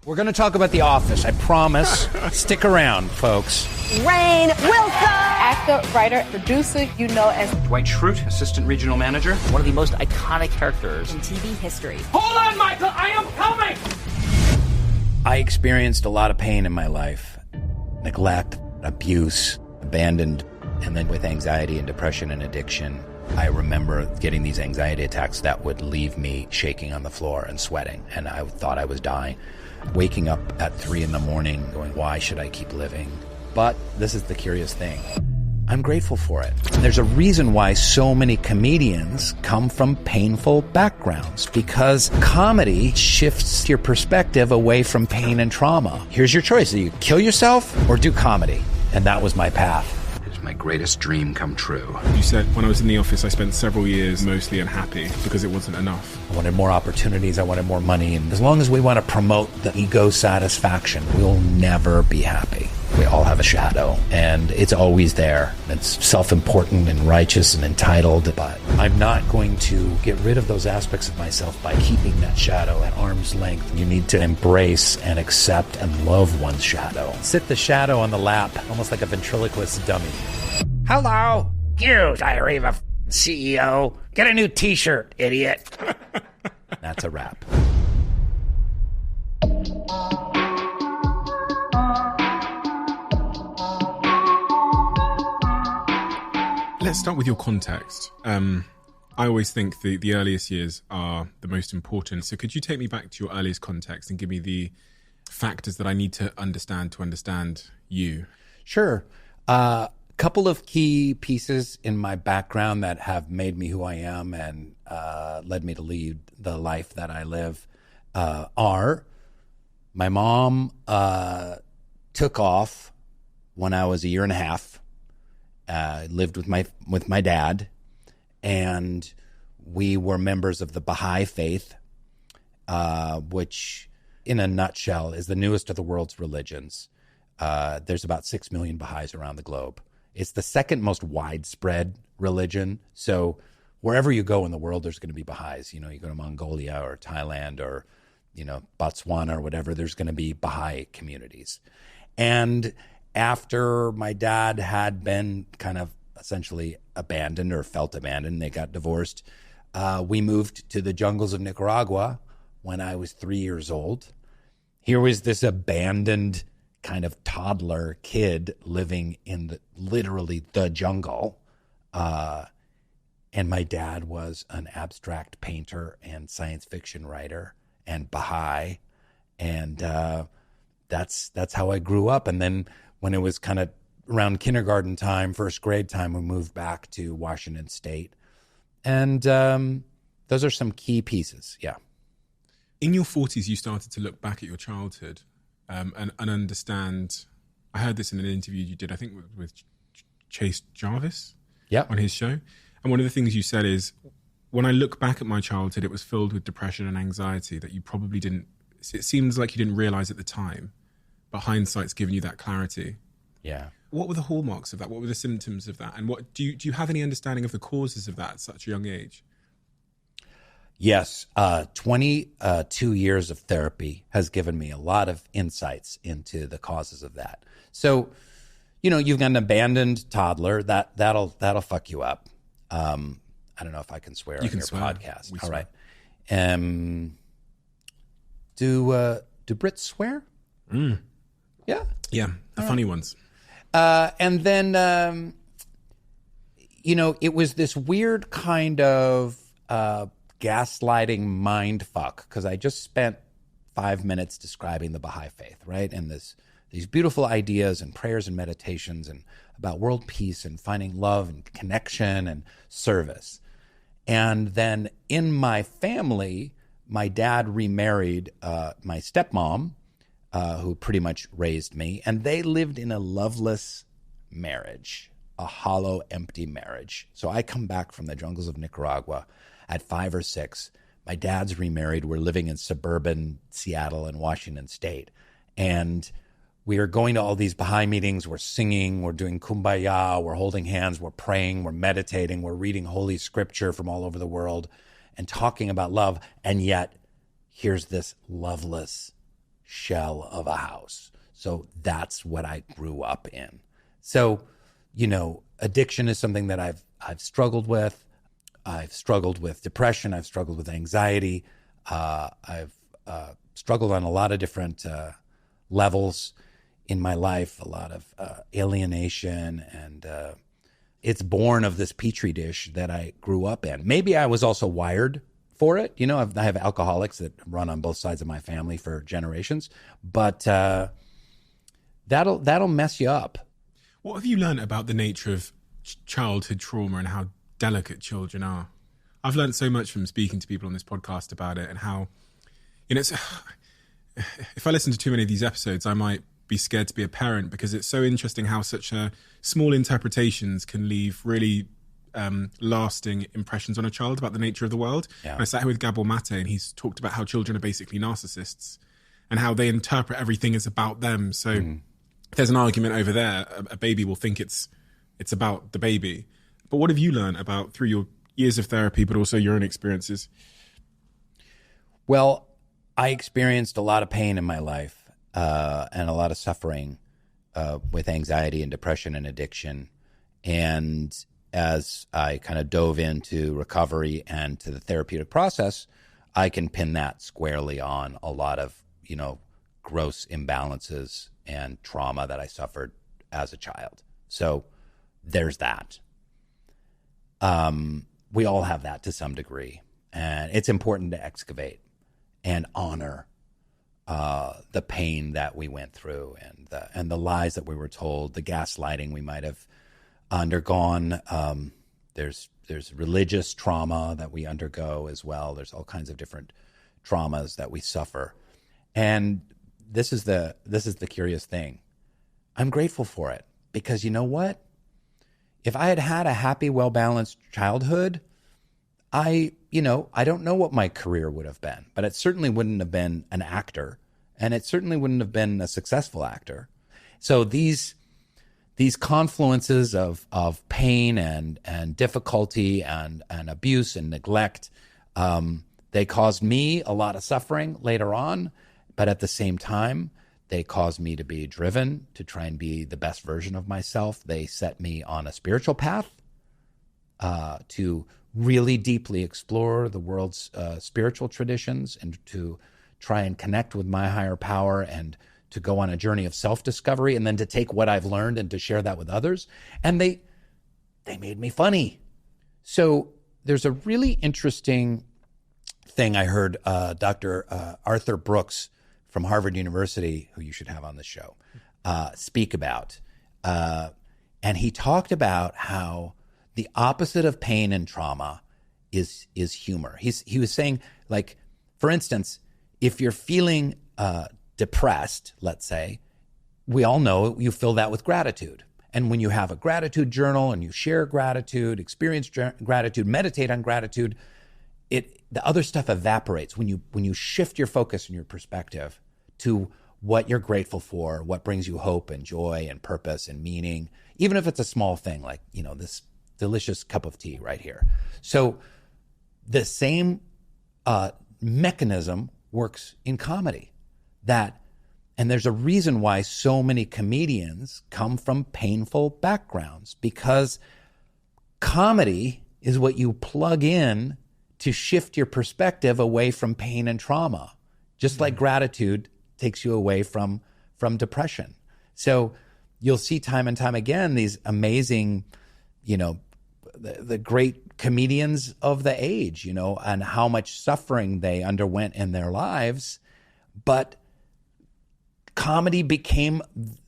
We're going to talk about The Office, I promise. Stick around, folks. Rainn Wilson! Actor, writer, producer, you know as Dwight Schrute, assistant regional manager. One of the most iconic characters in TV history. Hold on, Michael! I am coming! I experienced a lot of pain in my life. Neglect, abuse, abandoned, and then with anxiety and depression and addiction. I remember getting these anxiety attacks that would leave me shaking on the floor and sweating, and I thought I was dying. Waking up at 3 a.m, going, why should I keep living? But this is the curious thing. I'm grateful for it. There's a reason why so many comedians come from painful backgrounds, because comedy shifts your perspective away from pain and trauma. Here's your choice. Do you kill yourself or do comedy? And that was my path. My greatest dream come true. You said, when I was in the office, I spent several years mostly unhappy because it wasn't enough. I wanted more opportunities, I wanted more money, and as long as we want to promote the ego satisfaction, we'll never be happy. We all have a shadow, and it's always there. It's self-important and righteous and entitled, but I'm not going to get rid of those aspects of myself by keeping that shadow at arm's length. You need to embrace and accept and love one's shadow. Sit the shadow on the lap, almost like a ventriloquist dummy. Hello, you Diary of a CEO. Get a new t-shirt, idiot. That's a wrap. Let's start with your context. I always think the earliest years are the most important. So could you take me back to your earliest context and give me the factors that I need to understand you? Sure. Couple of key pieces in my background that have made me who I am and led me to lead the life that I live are my mom took off when I was a year and a half. Lived with my dad, and we were members of the Baha'i faith, which in a nutshell is the newest of the world's religions. There's about 6 million Baha'is around the globe. It's the second most widespread religion. So wherever you go in the world, there's going to be Baha'is. You know, you go to Mongolia or Thailand or, Botswana or whatever, there's going to be Baha'i communities. And after my dad had been kind of essentially abandoned or felt abandoned, they got divorced, we moved to the jungles of Nicaragua when I was 3 years old. Here was this abandoned kind of toddler kid living in literally the jungle. And my dad was an abstract painter and science fiction writer and Baha'i. And that's how I grew up. And then when it was kind of around kindergarten time, first grade time, we moved back to Washington State. And those are some key pieces, yeah. In your 40s, you started to look back at your childhood and understand. I heard this in an interview you did, I think, with Chase Jarvis on his show. And one of the things you said is, when I look back at my childhood, it was filled with depression and anxiety that you probably didn't, it seems like you didn't realize at the time, but hindsight's given you that clarity. Yeah. What were the hallmarks of that? What were the symptoms of that? And what do you have any understanding of the causes of that at such a young age? Yes. 22 years of therapy has given me a lot of insights into the causes of that. So, you've got an abandoned toddler that'll fuck you up. I don't know if I can swear on your podcast. All right. Do Brits swear? Mm. Yeah. Yeah. The funny ones. And then, it was this weird kind of gaslighting mind fuck, because I just spent 5 minutes describing the Baha'i faith, right? And these beautiful ideas and prayers and meditations and about world peace and finding love and connection and service. And then in my family, my dad remarried my stepmom, who pretty much raised me, and they lived in a loveless marriage, a hollow, empty marriage. So I come back from the jungles of Nicaragua at 5 or 6. My dad's remarried. We're living in suburban Seattle and Washington State. And we are going to all these Baha'i meetings. We're singing, we're doing kumbaya, we're holding hands, we're praying, we're meditating, we're reading holy scripture from all over the world and talking about love. And yet, here's this loveless shell of a house. So that's what I grew up in. So, addiction is something that I've struggled with. I've struggled with depression. I've struggled with anxiety. I've struggled on a lot of different levels in my life, a lot of alienation, and it's born of this petri dish that I grew up in. Maybe I was also wired for it. I have alcoholics that run on both sides of my family for generations, but that'll mess you up. What have you learned about the nature of childhood trauma and how delicate children are? I've learned so much from speaking to people on this podcast about it, and how, it's, if I listen to too many of these episodes, I might be scared to be a parent, because it's so interesting how such small interpretations can leave really lasting impressions on a child about the nature of the world. Yeah. And I sat here with Gabor Mate, and he's talked about how children are basically narcissists and how they interpret everything as about them. So if there's an argument over there, a baby will think it's about the baby. But what have you learned about, through your years of therapy, but also your own experiences? Well, I experienced a lot of pain in my life and a lot of suffering with anxiety and depression and addiction. And as I kind of dove into recovery and to the therapeutic process, I can pin that squarely on a lot of, gross imbalances and trauma that I suffered as a child. So there's that. We all have that to some degree, and it's important to excavate and honor the pain that we went through, and the lies that we were told, the gaslighting we might have undergone. There's religious trauma that we undergo as well. There's all kinds of different traumas that we suffer, and this is the curious thing. I'm grateful for it, because you know what? If I had had a happy, well-balanced childhood, I don't know what my career would have been, but it certainly wouldn't have been an actor, and it certainly wouldn't have been a successful actor. So these confluences of pain and difficulty and abuse and neglect, they caused me a lot of suffering later on, but at the same time, they caused me to be driven to try and be the best version of myself. They set me on a spiritual path to really deeply explore the world's spiritual traditions, and to try and connect with my higher power, and to go on a journey of self-discovery, and then to take what I've learned and to share that with others. And they made me funny. So there's a really interesting thing I heard Dr. Arthur Brooks from Harvard University, who you should have on the show, speak about. And he talked about how the opposite of pain and trauma is humor. He was saying, like, for instance, if you're feeling depressed, let's say, we all know you fill that with gratitude. And when you have a gratitude journal and you share gratitude, experience gratitude, meditate on gratitude, the other stuff evaporates when you shift your focus and your perspective to what you're grateful for, what brings you hope and joy and purpose and meaning, even if it's a small thing like, this delicious cup of tea right here. So the same mechanism works in comedy. And there's a reason why so many comedians come from painful backgrounds, because comedy is what you plug in to shift your perspective away from pain and trauma, just like gratitude takes you away from depression. So you'll see time and time again these amazing, the great comedians of the age, and how much suffering they underwent in their lives. But comedy became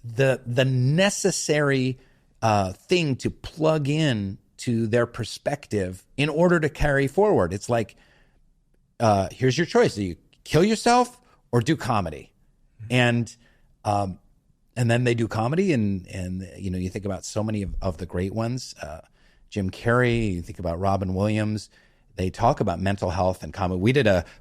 the necessary thing to plug in to their perspective in order to carry forward. It's like, here's your choice. Do you kill yourself or do comedy? And then they do comedy, and you think about so many of the great ones, Jim Carrey, you think about Robin Williams, they talk about mental health and comedy.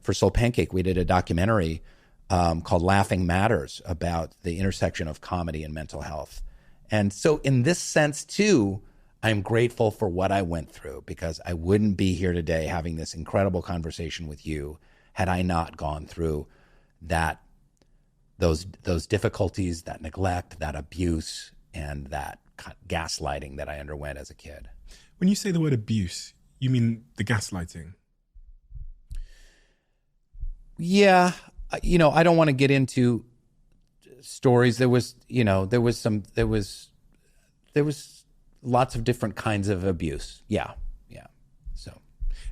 For SoulPancake, we did a documentary called Laughing Matters about the intersection of comedy and mental health. And so in this sense too, I'm grateful for what I went through, because I wouldn't be here today having this incredible conversation with you had I not gone through that those difficulties, that neglect, that abuse, and that gaslighting that I underwent as a kid. When you say the word abuse, you mean the gaslighting? Yeah, I don't want to get into stories. There was lots of different kinds of abuse. Yeah. So,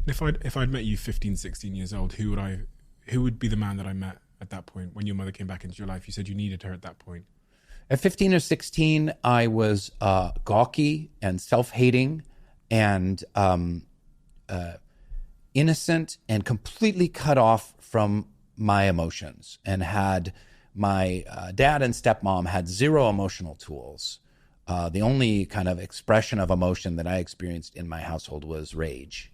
and if I'd met you 15, 16 years old, who would be the man that I met at that point when your mother came back into your life? You said you needed her at that point. At 15 or 16, I was gawky and self-hating and innocent and completely cut off from my emotions, and had my dad and stepmom had zero emotional tools. The only kind of expression of emotion that I experienced in my household was rage.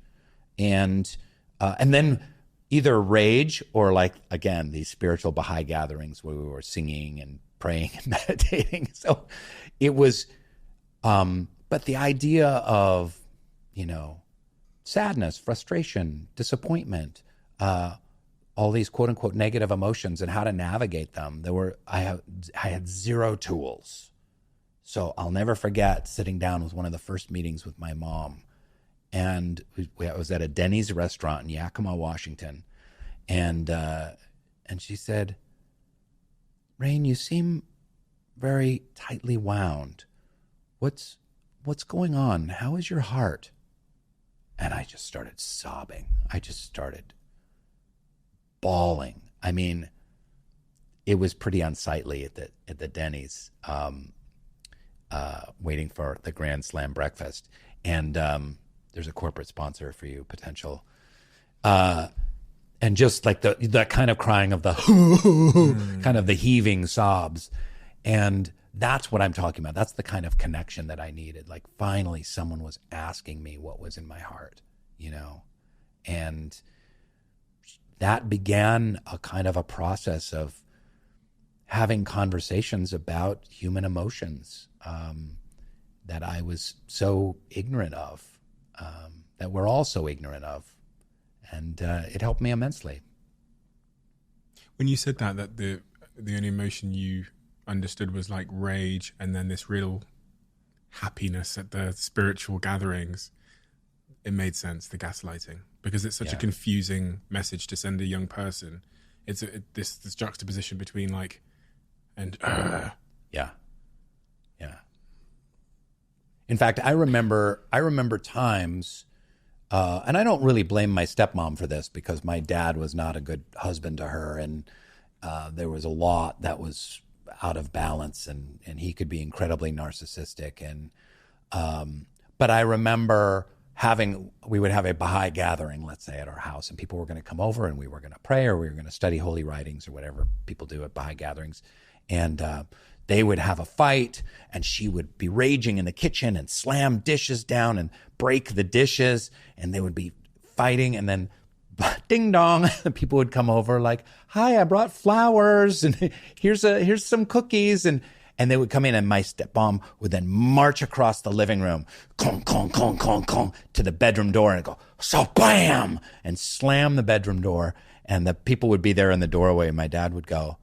And then either rage or, like, again, these spiritual Baha'i gatherings where we were singing and praying and meditating. So it was, but the idea of, sadness, frustration, disappointment, all these quote unquote negative emotions and how to navigate them. I had zero tools. So I'll never forget sitting down with one of the first meetings with my mom. And I was at a Denny's restaurant in Yakima, Washington. And she said, "Rainn, you seem very tightly wound. What's going on? How is your heart?" And I just started sobbing. I just started bawling. I mean, it was pretty unsightly at the Denny's, waiting for the Grand Slam breakfast. And there's a corporate sponsor for you, potential. And just like that kind of crying of the kind of the heaving sobs. And that's what I'm talking about. That's the kind of connection that I needed. Like, finally someone was asking me what was in my heart, and that began a kind of a process of having conversations about human emotions that I was so ignorant of, that we're all so ignorant of. And it helped me immensely. When you said that the only emotion you understood was like rage, and then this real happiness at the spiritual gatherings, it made sense, the gaslighting, because it's such a confusing message to send a young person. It's this juxtaposition between like and yeah. In fact, I remember times, and I don't really blame my stepmom for this, because my dad was not a good husband to her, and there was a lot that was out of balance, and he could be incredibly narcissistic. And but I remember we would have a Baha'i gathering, let's say, at our house, and people were going to come over, and we were going to pray, or we were going to study holy writings, or whatever people do at Baha'i gatherings. And they would have a fight, and she would be raging in the kitchen and slam dishes down and break the dishes, and they would be fighting. And then ding dong, the people would come over like, "Hi, I brought flowers, and here's some cookies." And they would come in, and my stepmom would then march across the living room, clong, clong, clong, clong, clong, to the bedroom door, and go, "So bam!" and slam the bedroom door. And the people would be there in the doorway, and my dad would go,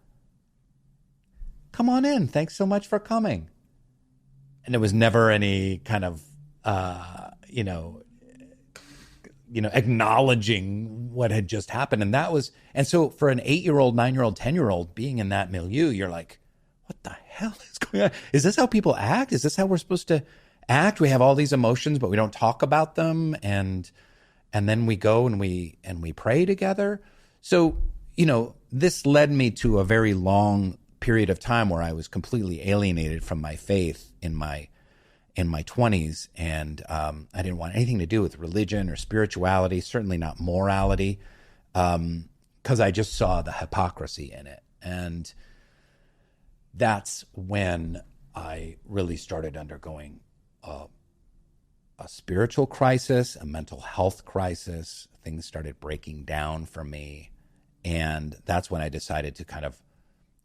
"Come on in. Thanks so much for coming." And there was never any kind of, acknowledging what had just happened. And so for an 8-year-old, 9-year-old, 10-year-old being in that milieu, you're like, what the hell is going on? Is this how people act? Is this how we're supposed to act? We have all these emotions, but we don't talk about them. And then we go and we pray together. So, this led me to a very long period of time where I was completely alienated from my faith in my 20s, and I didn't want anything to do with religion or spirituality, certainly not morality, because I just saw the hypocrisy in it. And that's when I really started undergoing a spiritual crisis, a mental health crisis. Things started breaking down for me, and that's when I decided to kind of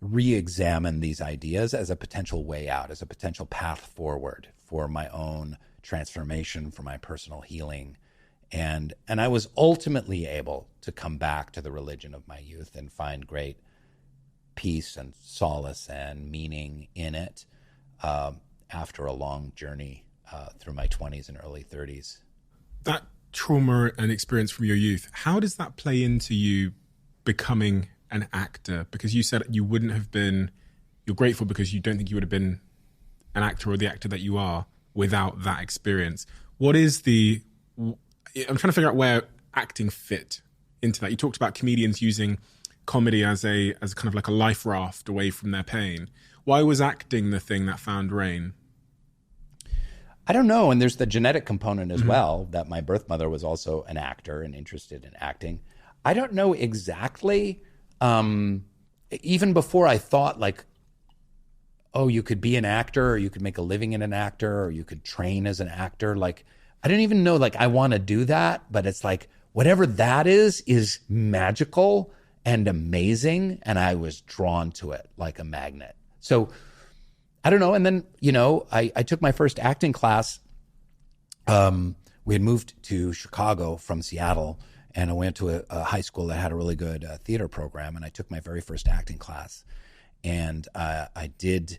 re-examine these ideas as a potential way out, as a potential path forward for my own transformation, for my personal healing. And I was ultimately able to come back to the religion of my youth and find great peace and solace and meaning in it after a long journey through my 20s and early 30s. That trauma and experience from your youth, how does that play into you becoming an actor? Because you said you wouldn't have been, you're grateful because you don't think you would have been an actor or the actor that you are without that experience. What is I'm trying to figure out where acting fit into that. You talked about comedians using comedy as kind of like a life raft away from their pain. Why was acting the thing that found Rainn? I don't know. And there's the genetic component as well, that my birth mother was also an actor and interested in acting. I don't know exactly. Even before I thought like, oh, you could be an actor, or you could make a living in an actor, or you could train as an actor. Like, I didn't even know like I want to do that, but it's like whatever that is magical and amazing. And I was drawn to it like a magnet. So I don't know. And then, I took my first acting class. We had moved to Chicago from Seattle, and I went to a high school that had a really good theater program. And I took my very first acting class. And I did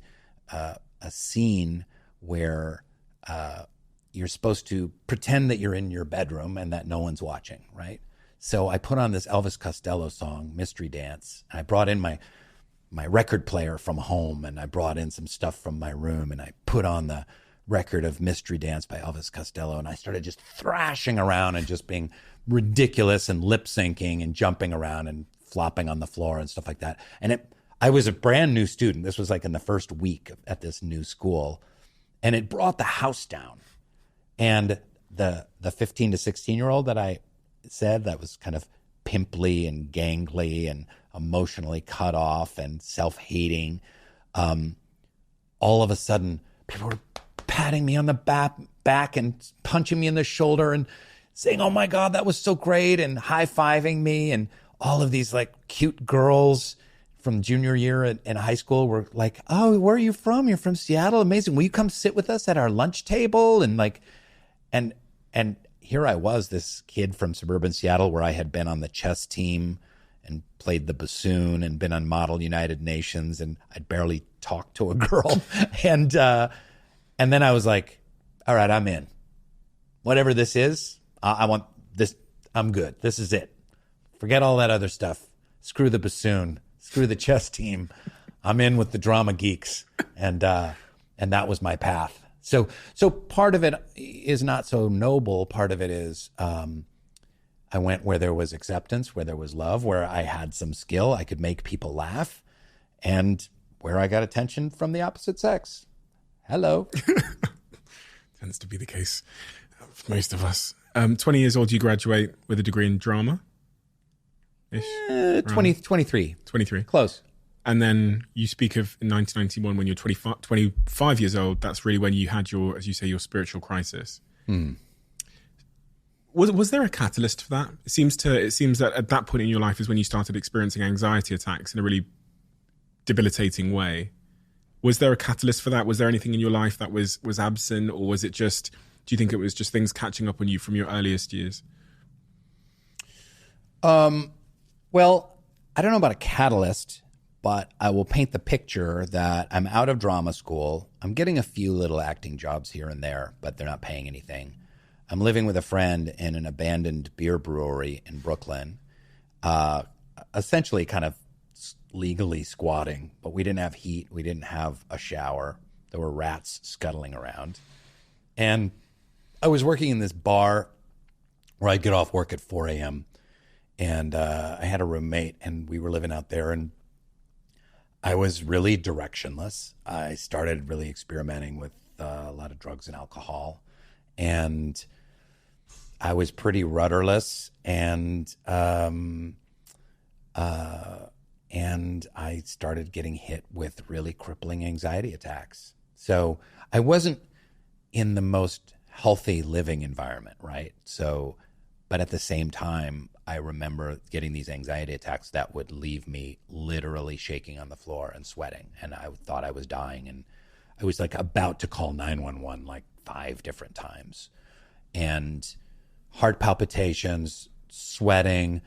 a scene where you're supposed to pretend that you're in your bedroom and that no one's watching, right? So I put on this Elvis Costello song, Mystery Dance. And I brought in my record player from home, and I brought in some stuff from my room, and I put on the record of Mystery Dance by Elvis Costello, and I started just thrashing around and just being ridiculous and lip syncing and jumping around and flopping on the floor and stuff like that. And I was a brand new student. This was like in the first week at this new school, and it brought the house down. And the 15 to 16-year-old that I said that was kind of pimply and gangly and emotionally cut off and self-hating, all of a sudden people were patting me on the back and punching me in the shoulder and saying, "Oh my God, that was so great," and high-fiving me. And all of these like cute girls from junior year in high school were like, "Oh, where are you from? You're from Seattle? Amazing. Will you come sit with us at our lunch table?" And like, and here I was, this kid from suburban Seattle, where I had been on the chess team and played the bassoon and been on Model United Nations, and I'd barely talked to a girl. And then I was like, all right, I'm in. Whatever this is, I want this. I'm good. This is it. Forget all that other stuff. Screw the bassoon. Screw the chess team. I'm in with the drama geeks. And that was my path. So part of it is not so noble. Part of it is I went where there was acceptance, where there was love, where I had some skill, I could make people laugh, and where I got attention from the opposite sex. Hello. Tends to be the case for most of us. 20 years old, you graduate with a degree in drama? 23. 23. Close. And then you speak of in 1991 when you're 25 years old, that's really when you had your, as you say, your spiritual crisis. Was there a catalyst for that? It seems that at that point in your life is when you started experiencing anxiety attacks in a really debilitating way. Was there a catalyst for that? Was there anything in your life that was absent, or was it just, do you think it was just things catching up on you from your earliest years? Well, I don't know about a catalyst, but I will paint the picture that I'm out of drama school. I'm getting a few little acting jobs here and there, but they're not paying anything. I'm living with a friend in an abandoned beer brewery in Brooklyn, essentially kind of legally squatting, but we didn't have heat. We didn't have a shower. There were rats scuttling around. And I was working in this bar where I'd get off work at 4 a.m. And I had a roommate, and we were living out there, and I was really directionless. I started really experimenting with a lot of drugs and alcohol, and I was pretty rudderless, and I started getting hit with really crippling anxiety attacks. So I wasn't in the most healthy living environment, right? So, but at the same time, I remember getting these anxiety attacks that would leave me literally shaking on the floor and sweating. And I thought I was dying. And I was like about to call 911 like 5 different times. And heart palpitations, sweating.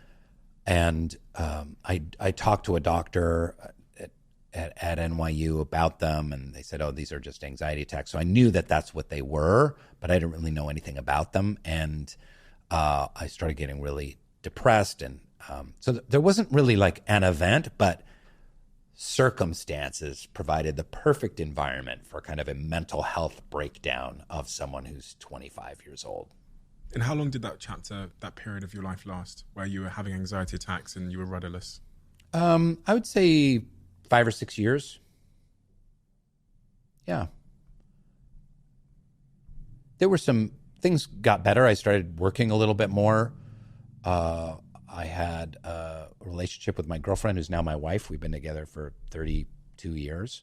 And I talked to a doctor at NYU about them, and they said, oh, these are just anxiety attacks. So I knew that that's what they were, but I didn't really know anything about them. And I started getting really depressed. And so there wasn't really like an event, but circumstances provided the perfect environment for kind of a mental health breakdown of someone who's 25 years old. And how long did that period of your life last, where you were having anxiety attacks and you were rudderless? I would say 5 or 6 years. Yeah. There were some things got better. I started working a little bit more. I had a relationship with my girlfriend, who's now my wife. We've been together for 32 years.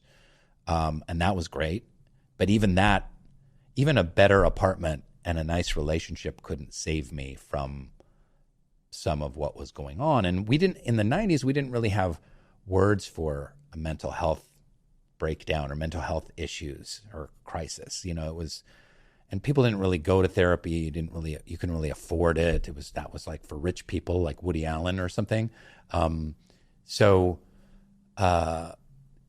And that was great. But even a better apartment and a nice relationship couldn't save me from some of what was going on. And in the 90s, we didn't really have words for a mental health breakdown or mental health issues or crisis. It was, and people didn't really go to therapy. You couldn't really afford it. That was like for rich people like Woody Allen or something.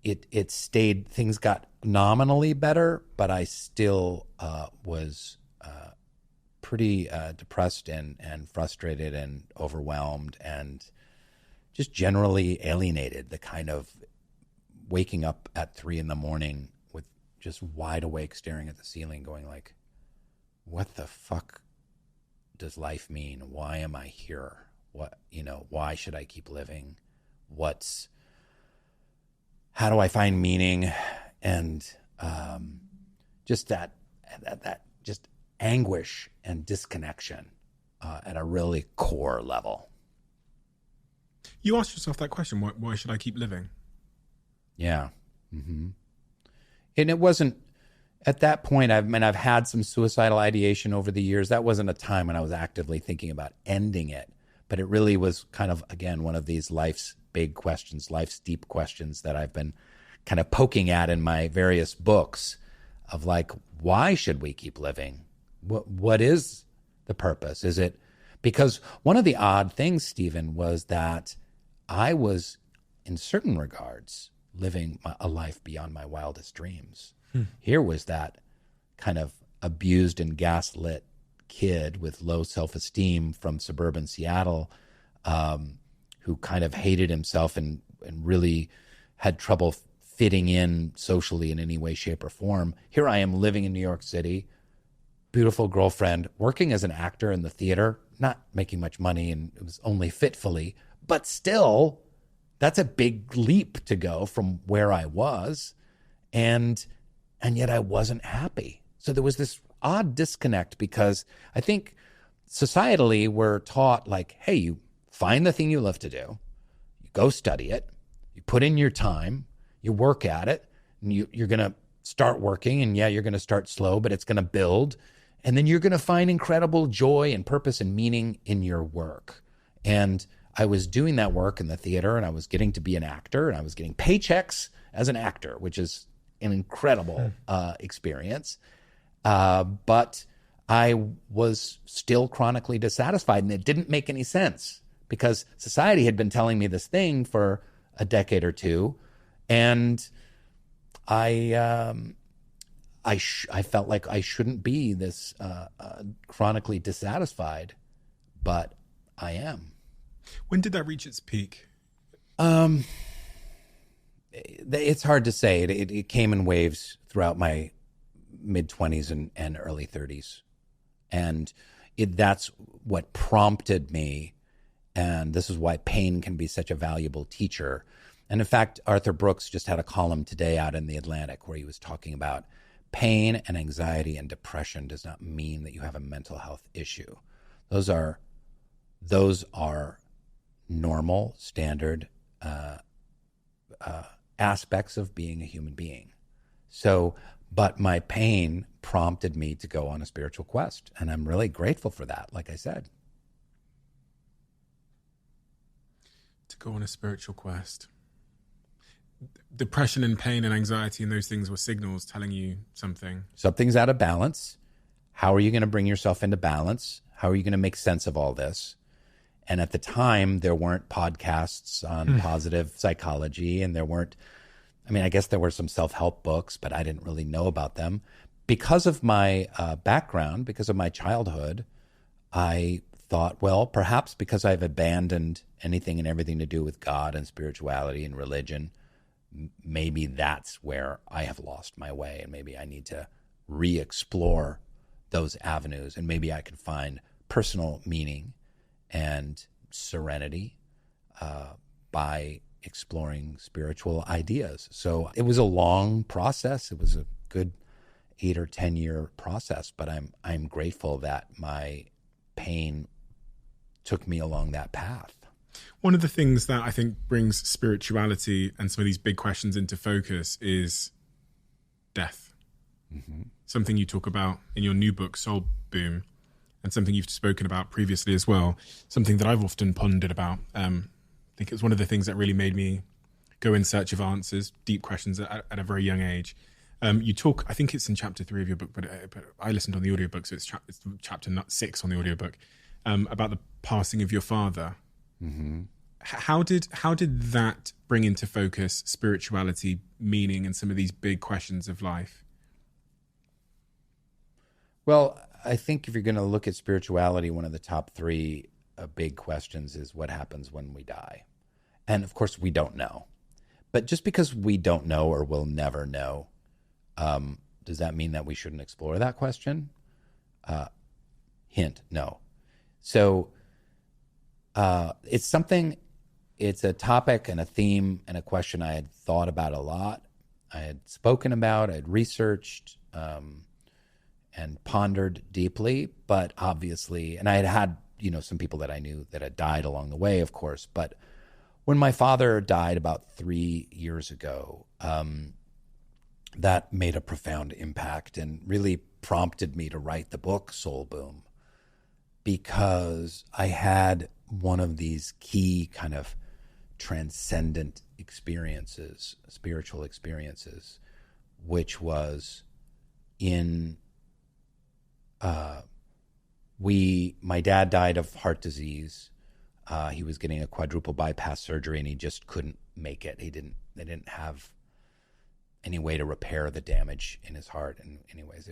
It stayed, things got nominally better, but I still was pretty depressed and frustrated and overwhelmed and just generally alienated. The kind of waking up at 3 a.m. with just wide awake, staring at the ceiling, going like, what the fuck does life mean? Why am I here? Why should I keep living? How do I find meaning? And just that just anguish and disconnection at a really core level. You asked yourself that question, why should I keep living? Yeah. Mm-hmm. And it wasn't, at that point, I've had some suicidal ideation over the years. That wasn't a time when I was actively thinking about ending it, but it really was kind of, again, one of these life's big questions, life's deep questions that I've been kind of poking at in my various books of like, why should we keep living? What is the purpose? Is it because one of the odd things, Steven, was that I was, in certain regards, living a life beyond my wildest dreams. Here was that kind of abused and gaslit kid with low self-esteem from suburban Seattle, who kind of hated himself and really had trouble fitting in socially in any way, shape, or form. Here I am living in New York City, beautiful girlfriend, working as an actor in the theater, not making much money, and it was only fitfully, but still, that's a big leap to go from where I was. And yet I wasn't happy. So there was this odd disconnect because I think societally we're taught like, hey, you find the thing you love to do, you go study it, you put in your time, you work at it, and you're going to start working, and yeah, you're going to start slow, but it's going to build. And then you're going to find incredible joy and purpose and meaning in your work. And I was doing that work in the theater, and I was getting to be an actor, and I was getting paychecks as an actor, which is an incredible experience. But I was still chronically dissatisfied, and it didn't make any sense because society had been telling me this thing for a decade or two, and I felt like I shouldn't be this chronically dissatisfied, but I am. When did that reach its peak? It's hard to say. It came in waves throughout my mid-20s and early 30s. And that's what prompted me. And this is why pain can be such a valuable teacher. And in fact, Arthur Brooks just had a column today out in The Atlantic where he was talking about pain and anxiety and depression does not mean that you have a mental health issue. Those are normal, standard aspects of being a human being. So, but my pain prompted me to go on a spiritual quest, and I'm really grateful for that, like I said. To go on a spiritual quest. Depression and pain and anxiety and those things were signals telling you something. Something's out of balance. How are you going to bring yourself into balance? How are you going to make sense of all this? And at the time, there weren't podcasts on positive psychology, and there weren't I mean, I guess there were some self-help books, but I didn't really know about them. Because of my background, because of my childhood, I thought, well, perhaps because I've abandoned anything and everything to do with God and spirituality and religion, maybe that's where I have lost my way, and maybe I need to re-explore those avenues, and maybe I can find personal meaning and serenity by exploring spiritual ideas. So it was a long process. It was a good 8 or 10 year process, but I'm grateful that my pain took me along that path. One of the things that I think brings spirituality and some of these big questions into focus is death. Mm-hmm. Something you talk about in your new book, Soul Boom, and something you've spoken about previously as well. Something that I've often pondered about. I think it's one of the things that really made me go in search of answers, deep questions at a very young age. You talk, I think it's in chapter 3 of your book, but I listened on the audiobook, so it's chapter 6 on the audiobook, about the passing of your father. Mm-hmm. How did that bring into focus spirituality, meaning, and some of these big questions of life? Well, I think if you're going to look at spirituality, one of the top 3 big questions is what happens when we die. And of course, we don't know. But just because we don't know or will never know, does that mean that we shouldn't explore that question? Hint, no. So it's a topic and a theme and a question I had thought about a lot. I had spoken about, I had researched and pondered deeply, but obviously, and I had some people that I knew that had died along the way, of course. But when my father died about 3 years ago, that made a profound impact and really prompted me to write the book Soul Boom, because I had one of these key kind of transcendent experiences, spiritual experiences, which was my dad died of heart disease. He was getting a quadruple bypass surgery and he just couldn't make it. They didn't have any way to repair the damage in his heart. And anyways,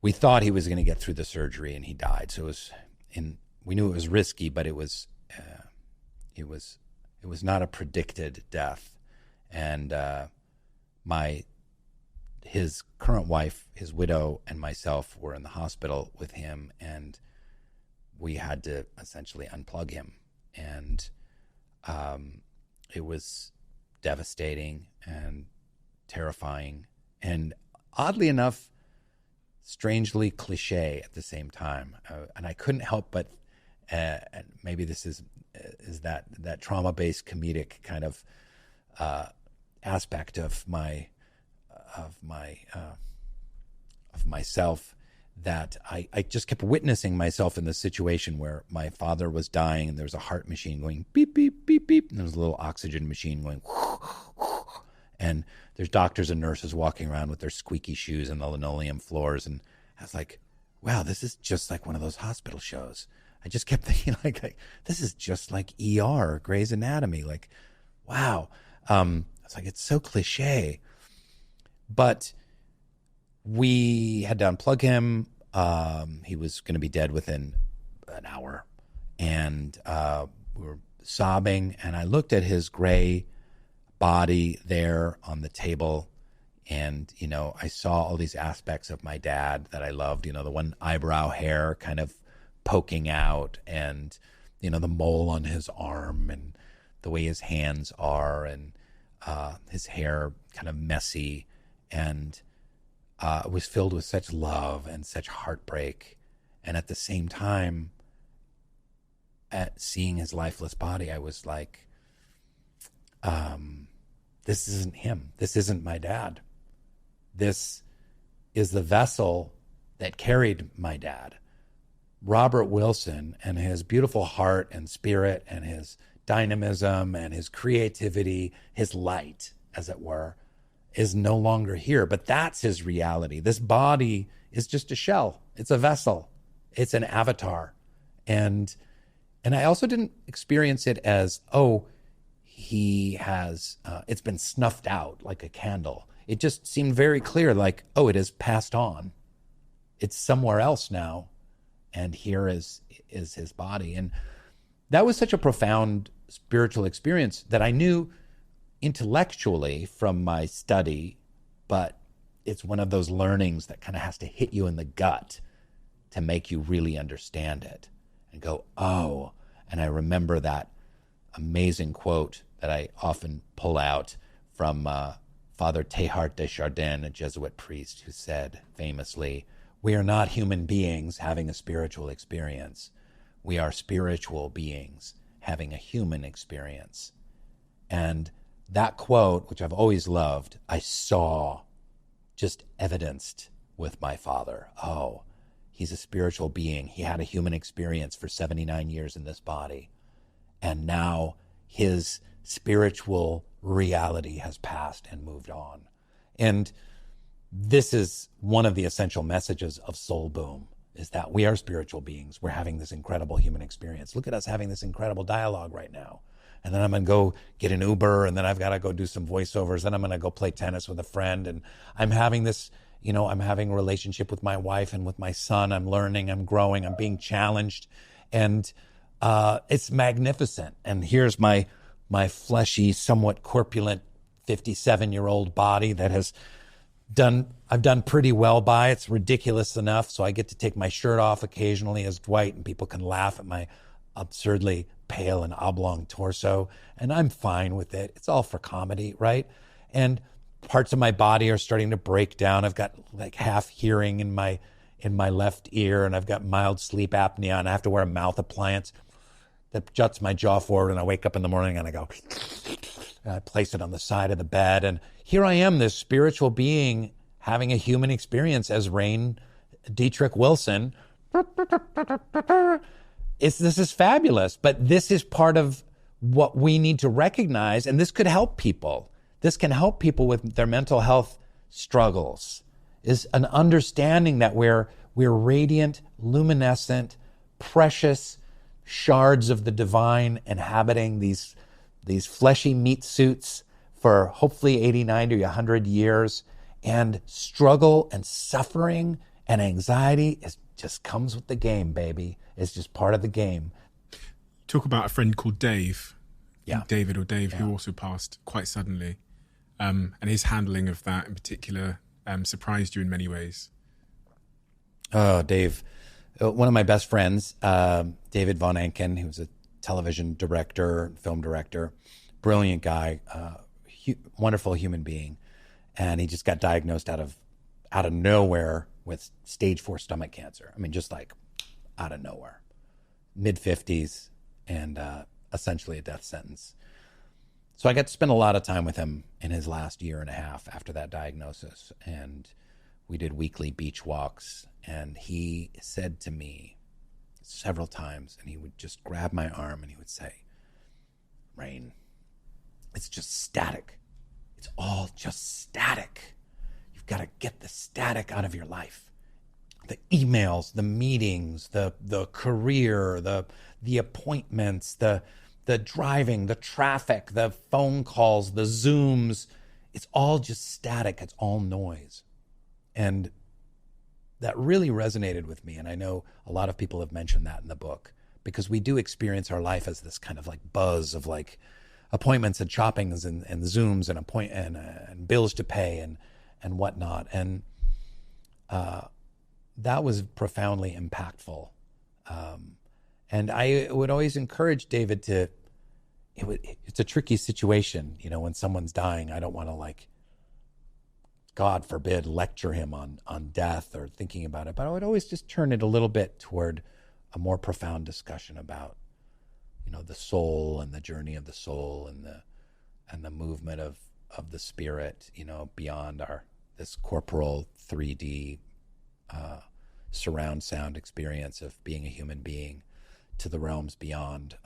we thought he was going to get through the surgery and he died. So we knew it was risky, but it was not a predicted death. And his current wife, his widow, and myself were in the hospital with him, and we had to essentially unplug him. And it was devastating and terrifying, and oddly enough, strangely cliche at the same time. And I couldn't help but, and maybe this is that trauma-based comedic kind of aspect of myself, that I just kept witnessing myself in this situation where my father was dying and there was a heart machine going beep, beep, beep, beep. And there was a little oxygen machine going and there's doctors and nurses walking around with their squeaky shoes on the linoleum floors. And I was like, wow, this is just like one of those hospital shows. I just kept thinking like this is just like ER or Grey's Anatomy. Like, wow. It's like, it's so cliche. But we had to unplug him. He was going to be dead within an hour. And we were sobbing. And I looked at his gray body there on the table. And, I saw all these aspects of my dad that I loved. The one eyebrow hair kind of poking out, and, the mole on his arm, and the way his hands are, and his hair kind of messy. And it was filled with such love and such heartbreak. And at the same time, at seeing his lifeless body, I was like, this isn't him. This isn't my dad. This is the vessel that carried my dad. Robert Wilson, and his beautiful heart and spirit and his dynamism and his creativity, his light, as it were, is no longer here. But that's his reality. This body is just a shell. It's a vessel. It's an avatar. And I also didn't experience it as, he has, it's been snuffed out like a candle. It just seemed very clear, like, oh, it has passed on. It's somewhere else now, and here is his body. And that was such a profound spiritual experience that I knew intellectually from my study, but it's one of those learnings that kind of has to hit you in the gut to make you really understand it and go, oh. And I remember that amazing quote that I often pull out from Father Teilhard de Chardin, a Jesuit priest, who said famously, "We are not human beings having a spiritual experience. We are spiritual beings having a human experience." And that quote, which I've always loved, I saw just evidenced with my father. Oh, he's a spiritual being. He had a human experience for 79 years in this body. And now his spiritual reality has passed and moved on. And this is one of the essential messages of Soul Boom, is that we are spiritual beings. We're having this incredible human experience. Look at us having this incredible dialogue right now. And then I'm going to go get an Uber, and then I've got to go do some voiceovers. Then I'm going to go play tennis with a friend. And I'm having this, I'm having a relationship with my wife and with my son. I'm learning, I'm growing, I'm being challenged. And it's magnificent. And here's my fleshy, somewhat corpulent 57-year-old body that I've done pretty well by. It's ridiculous enough, so I get to take my shirt off occasionally as Dwight, and people can laugh at my absurdly pale and oblong torso, and I'm fine with it. It's all for comedy, right? And parts of my body are starting to break down. I've got like half hearing in my left ear, and I've got mild sleep apnea, and I have to wear a mouth appliance that juts my jaw forward, and I wake up in the morning and I go, and I place it on the side of the bed, and here I am, this spiritual being having a human experience as Rainn Wilson. This is fabulous, but this is part of what we need to recognize, and this could help people. This can help people with their mental health struggles, is an understanding that we're radiant, luminescent, precious shards of the divine inhabiting these fleshy meat suits for hopefully 80, 90, 100 years, and struggle and suffering and anxiety just comes with the game, baby. It's just part of the game. Talk about a friend called Dave. Yeah. David or Dave, who also passed quite suddenly. And his handling of that in particular surprised you in many ways. Oh, Dave. One of my best friends, David Von Anken, who was a television director, film director, brilliant guy, wonderful human being. And he just got diagnosed out of nowhere with stage 4 stomach cancer. I mean, just like out of nowhere. Mid-50s and essentially a death sentence. So I got to spend a lot of time with him in his last year and a half after that diagnosis. And we did weekly beach walks. And he said to me several times, and he would just grab my arm and he would say, "Rainn, it's just static. It's all just static. You've got to get the static out of your life. The emails, the meetings, the career, the appointments, the driving, the traffic, the phone calls, the Zooms. It's all just static. It's all noise." And that really resonated with me. And I know a lot of people have mentioned that in the book, because we do experience our life as this kind of like buzz of like appointments and shoppings and Zooms and bills to pay and whatnot. And that was profoundly impactful. And I would always encourage David it's a tricky situation, when someone's dying. I don't want to, like, God forbid, lecture him on death or thinking about it, but I would always just turn it a little bit toward a more profound discussion about, the soul and the journey of the soul and the movement of the spirit, beyond this corporal 3D surround sound experience of being a human being to the realms beyond.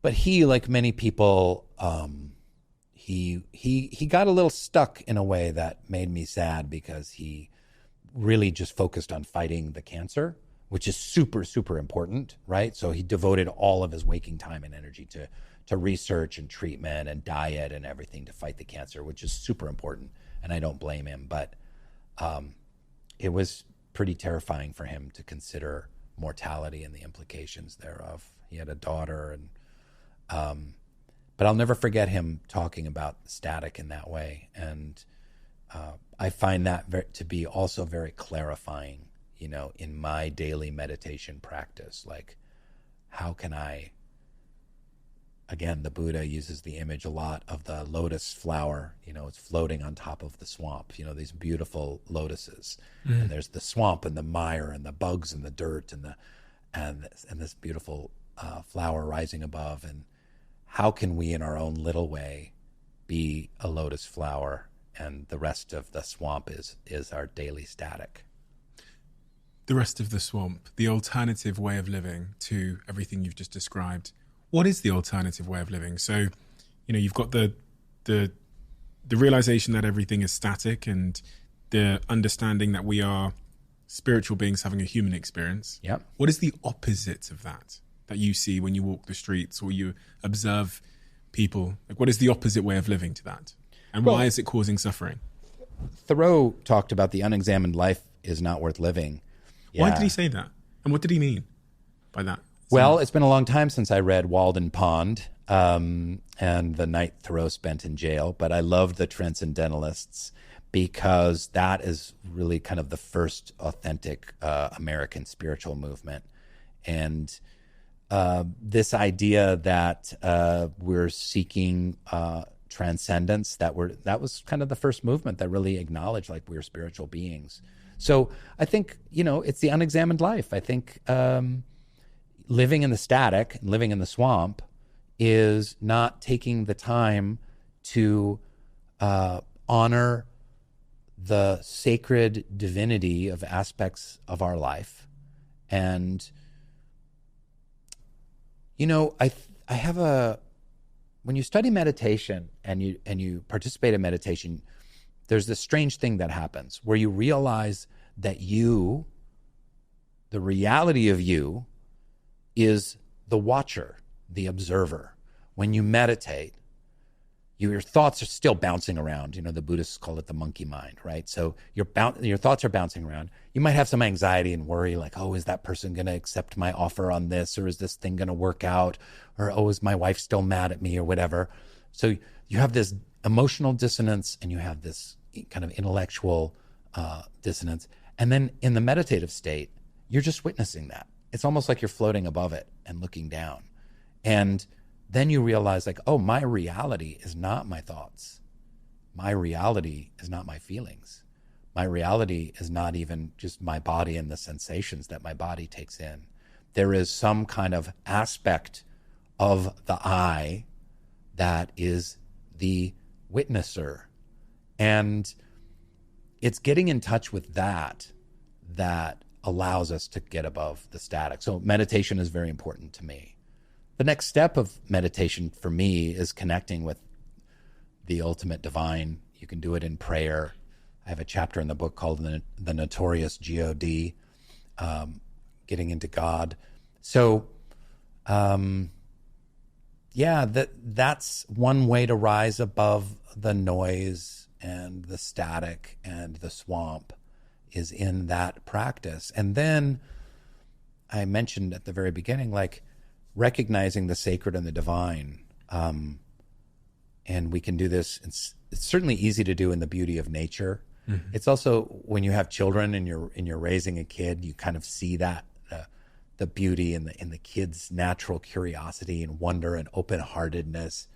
But he, like many people, he got a little stuck in a way that made me sad, because he really just focused on fighting the cancer which is super, super important, right? So he devoted all of his waking time and energy to research and treatment and diet and everything to fight the cancer, which is super important. And I don't blame him, but it was pretty terrifying for him to consider mortality and the implications thereof. He had a daughter, and but I'll never forget him talking about static in that way. And I find that to be also very clarifying, you know, in my daily meditation practice. Like, how can I, again, the Buddha uses the image a lot of the lotus flower, you know, it's floating on top of the swamp, you know, these beautiful lotuses. And there's the swamp and the mire and the bugs and the dirt and this beautiful flower rising above. And how can we in our own little way be a lotus flower, and the rest of the swamp is our daily static? The rest of the swamp, the alternative way of living to everything you've just described. What is the alternative way of living? So, you know, you've got the realization that everything is static, and the understanding that we are spiritual beings having a human experience. Yep. What is the opposite of that you see when you walk the streets or you observe people? Like, what is the opposite way of living to that? And why is it causing suffering? Thoreau talked about the unexamined life is not worth living. Why did he say that? And what did he mean by that? Well, it's been a long time since I read Walden Pond and the night Thoreau spent in jail, but I loved the Transcendentalists because that is really kind of the first authentic American spiritual movement. And this idea that we're seeking transcendence, that was kind of the first movement that really acknowledged like we're spiritual beings. So I think, you know, it's the unexamined life. I think living in the static, living in the swamp, is not taking the time to honor the sacred divinity of aspects of our life. And, you know, I have when you study meditation and you participate in meditation, there's this strange thing that happens where you realize that the reality of you is the watcher, the observer. When you meditate, your thoughts are still bouncing around. You know, the Buddhists call it the monkey mind, right? So your thoughts are bouncing around. You might have some anxiety and worry, like, oh, is that person going to accept my offer on this? Or is this thing going to work out? Or, oh, is my wife still mad at me or whatever? So you have this emotional dissonance and you have this kind of intellectual dissonance. And then in the meditative state, you're just witnessing that. It's almost like you're floating above it and looking down. And then you realize, like, oh, my reality is not my thoughts. My reality is not my feelings. My reality is not even just my body and the sensations that my body takes in. There is some kind of aspect of the I that is the witnesser. And it's getting in touch with that allows us to get above the static. So meditation is very important to me. The next step of meditation for me is connecting with the ultimate divine. You can do it in prayer. I have a chapter in the book called The Notorious God, getting into God. So, that's one way to rise above the noise and the static and the swamp, is in that practice. And then I mentioned at the very beginning, like, recognizing the sacred and the divine. And we can do this. It's certainly easy to do in the beauty of nature. Mm-hmm. It's also when you have children and you're raising a kid, you kind of see that the beauty in the kid's natural curiosity and wonder and open-heartedness.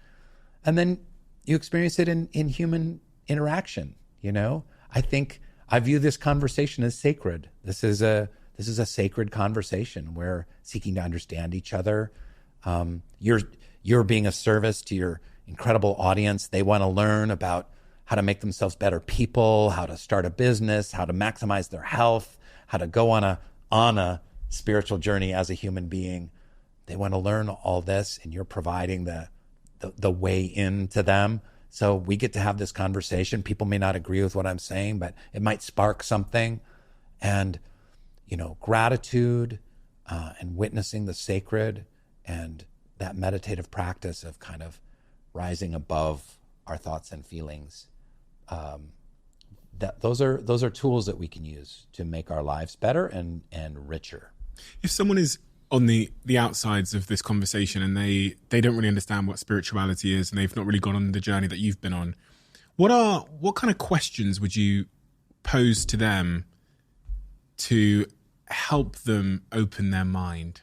And then you experience it in human interaction. You know, I view this conversation as sacred. This is a sacred conversation. We're seeking to understand each other. You're being a service to your incredible audience. They want to learn about how to make themselves better people, how to start a business, how to maximize their health, how to go on a spiritual journey as a human being. They want to learn all this, and you're providing the way into them. So we get to have this conversation. People may not agree with what I'm saying, but it might spark something. And gratitude and witnessing the sacred and that meditative practice of kind of rising above our thoughts and feelings. Those are tools that we can use to make our lives better and richer. If someone is on the outsides of this conversation and they don't really understand what spirituality is and they've not really gone on the journey that you've been on, what kind of questions would you pose to them to help them open their mind?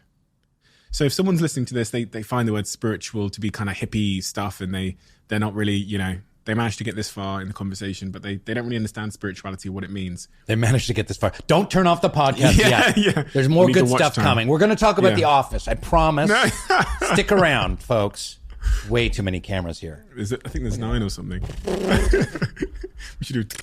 So if someone's listening to this, they find the word spiritual to be kind of hippie stuff and they're not really, they managed to get this far in the conversation, but they don't really understand spirituality, what it means. They managed to get this far. Don't turn off the podcast yet. Yeah. There's more good stuff coming. We're going to talk about The Office. I promise. Stick around, folks. Way too many cameras here. I think there's 9 or something. We should do...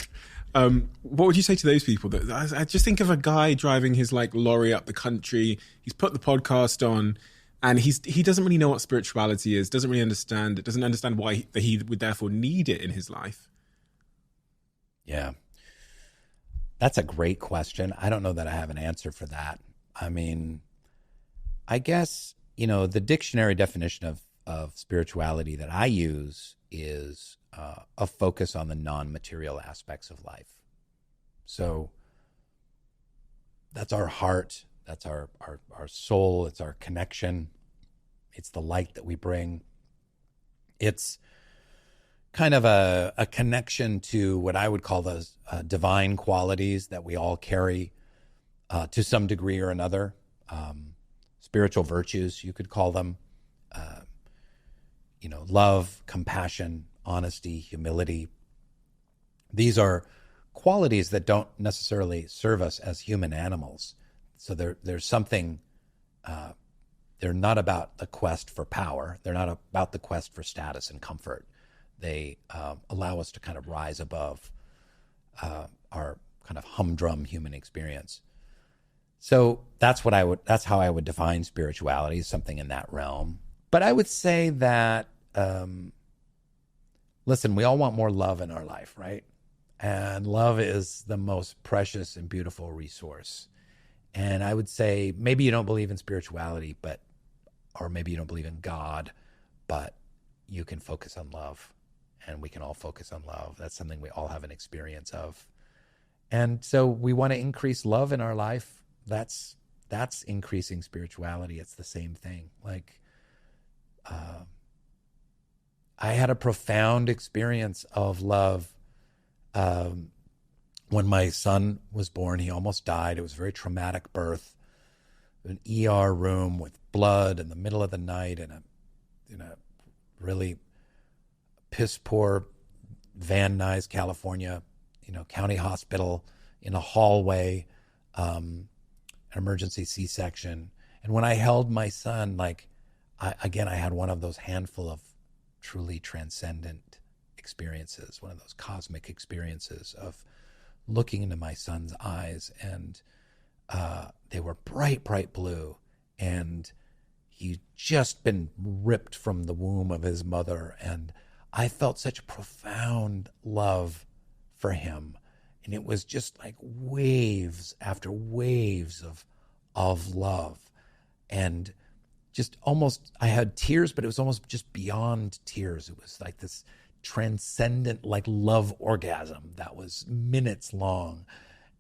what would you say to those people? I just think of a guy driving his lorry up the country. He's put the podcast on, and he doesn't really know what spirituality is. Doesn't really understand it. Doesn't understand why he would therefore need it in his life. Yeah, that's a great question. I don't know that I have an answer for that. I mean, I guess the dictionary definition of spirituality that I use is a focus on the non-material aspects of life. So that's our heart, that's our soul, it's our connection, it's the light that we bring. It's kind of a connection to what I would call those divine qualities that we all carry to some degree or another. Spiritual virtues, you could call them. Love, compassion, honesty, humility. These are qualities that don't necessarily serve us as human animals. So there's something, they're not about the quest for power. They're not about the quest for status and comfort. They allow us to kind of rise above our kind of humdrum human experience. So that's how I would define spirituality, something in that realm. But I would say that, listen, we all want more love in our life, right? And love is the most precious and beautiful resource. And I would say maybe you don't believe in spirituality, or maybe you don't believe in God, but you can focus on love, and we can all focus on love. That's something we all have an experience of. And so we want to increase love in our life. That's increasing spirituality. It's the same thing. I had a profound experience of love when my son was born. He almost died. It was a very traumatic birth. An ER room with blood in the middle of the night in a really piss poor Van Nuys, California, county hospital, in a hallway, an emergency C-section. And when I held my son, I had one of those handful of truly transcendent experiences, one of those cosmic experiences of looking into my son's eyes, and they were bright, bright blue, and he'd just been ripped from the womb of his mother, and I felt such profound love for him, and it was just like waves after waves of love, and just almost, I had tears, but it was almost just beyond tears. It was like this transcendent, love orgasm that was minutes long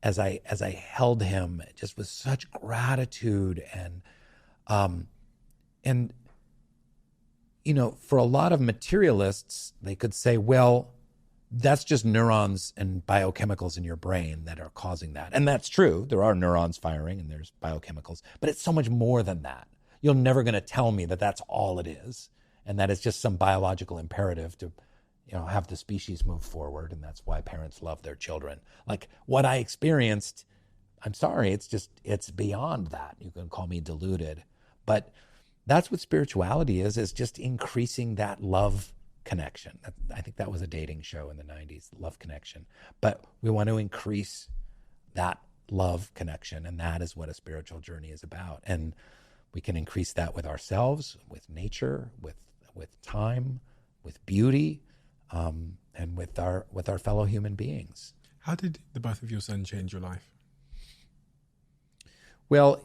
as I held him, just with such gratitude. And for a lot of materialists, they could say, well, that's just neurons and biochemicals in your brain that are causing that. And that's true. There are neurons firing and there's biochemicals, but it's so much more than that. You're never going to tell me that that's all it is, and that it's just some biological imperative to, have the species move forward, and that's why parents love their children. What I experienced, I'm sorry, it's beyond that. You can call me deluded, but that's what spirituality is just increasing that love connection. I think that was a dating show in the 90s, Love Connection. But we want to increase that love connection, and that is what a spiritual journey is about. And we can increase that with ourselves, with nature, with time, with beauty, and with our fellow human beings. How did the birth of your son change your life? Well,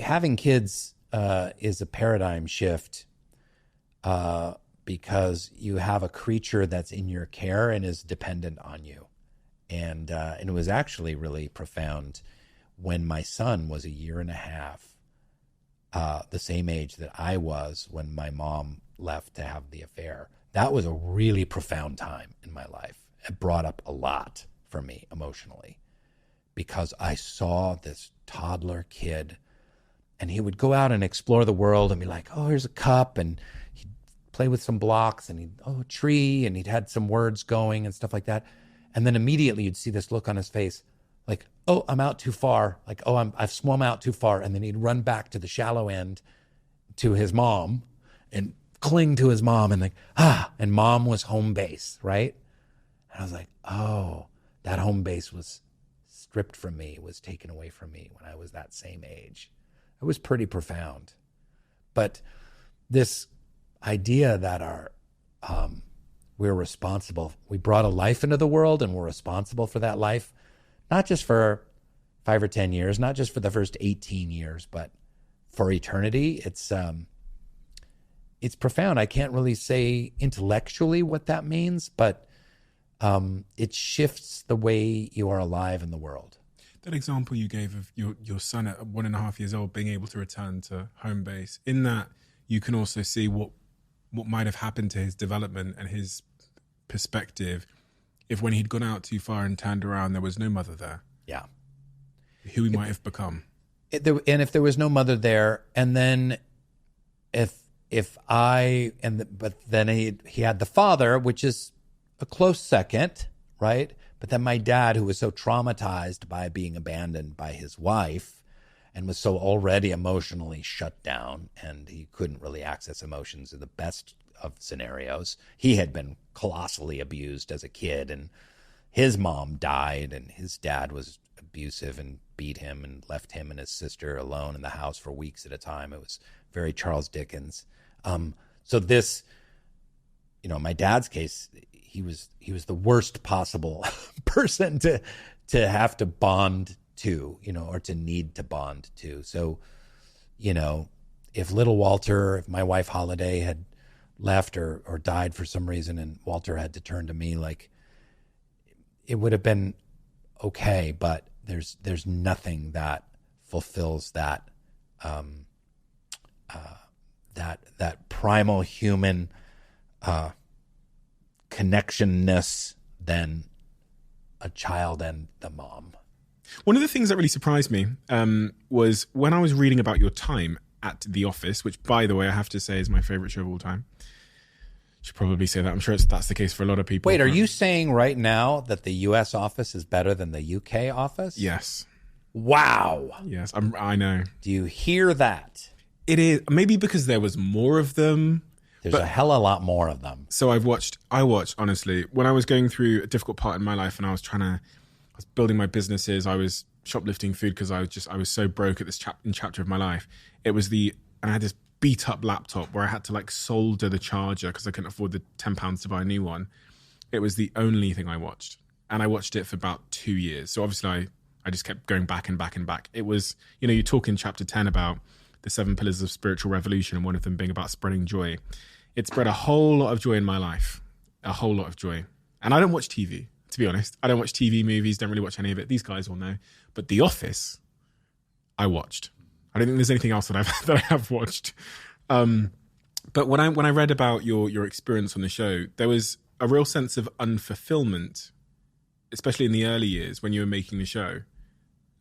having kids is a paradigm shift because you have a creature that's in your care and is dependent on you. And it was actually really profound when my son was 1.5 years, the same age that I was when my mom left to have the affair. That was a really profound time in my life. It brought up a lot for me emotionally because I saw this toddler kid and he would go out and explore the world and be like, oh, here's a cup, and he'd play with some blocks, and a tree, and he'd had some words going and stuff like that. And then immediately you'd see this look on his face like, oh, I'm out too far. Like, oh, I've swum out too far. And then he'd run back to the shallow end to his mom and cling to his mom and and mom was home base, right? And I was like, oh, that home base was stripped from me, was taken away from me when I was that same age. It was pretty profound. But this idea that we're responsible, we brought a life into the world and we're responsible for that life, not just for 5 or 10 years, not just for the first 18 years, but for eternity. It's profound. I can't really say intellectually what that means, but it shifts the way you are alive in the world. That example you gave of your son at 1.5 years old being able to return to home base, in that you can also see what might have happened to his development and his perspective if when he'd gone out too far and turned around, there was no mother there. Yeah. Who he might have become. And if there was no mother there, and then but then he had the father, which is a close second, right? But then my dad, who was so traumatized by being abandoned by his wife and was so already emotionally shut down, and he couldn't really access emotions in the best of scenarios. He had been colossally abused as a kid, and his mom died, and his dad was abusive and beat him and left him and his sister alone in the house for weeks at a time. It was very Charles Dickens. So this, my dad's case, he was the worst possible person to have to bond to, or to need to bond to. So, if little Walter, if my wife Holiday had left or died for some reason and Walter had to turn to me, like, it would have been okay, but there's nothing that fulfills that that primal human connectionness than a child and the mom. One of the things that really surprised me was when I was reading about your time at The Office, which, by the way, I have to say is my favorite show of all time. Should probably say that. I'm sure that's the case for a lot of people. Wait, are you saying right now that the U.S. Office is better than the UK Office? Yes. Wow. Yes, I know. Do you hear that? It is. Maybe because there was more of them. There's a hell of a lot more of them. So I watched, honestly, when I was going through a difficult part in my life and I was building my businesses, I was shoplifting food because I was so broke at this chapter of my life. And I had this beat up laptop where I had to solder the charger because I couldn't afford the £10 to buy a new one. It was the only thing I watched. And I watched it for about 2 years. So obviously I just kept going back and back and back. It was, you talk in chapter 10 about the 7 pillars of spiritual revolution and one of them being about spreading joy. It spread a whole lot of joy in my life, a whole lot of joy. And I don't watch TV, to be honest. I don't watch TV, movies, don't really watch any of it. These guys all know. But The Office, I watched. I don't think there's anything else that I have watched. But when I read about your experience on the show, there was a real sense of unfulfillment, especially in the early years when you were making the show.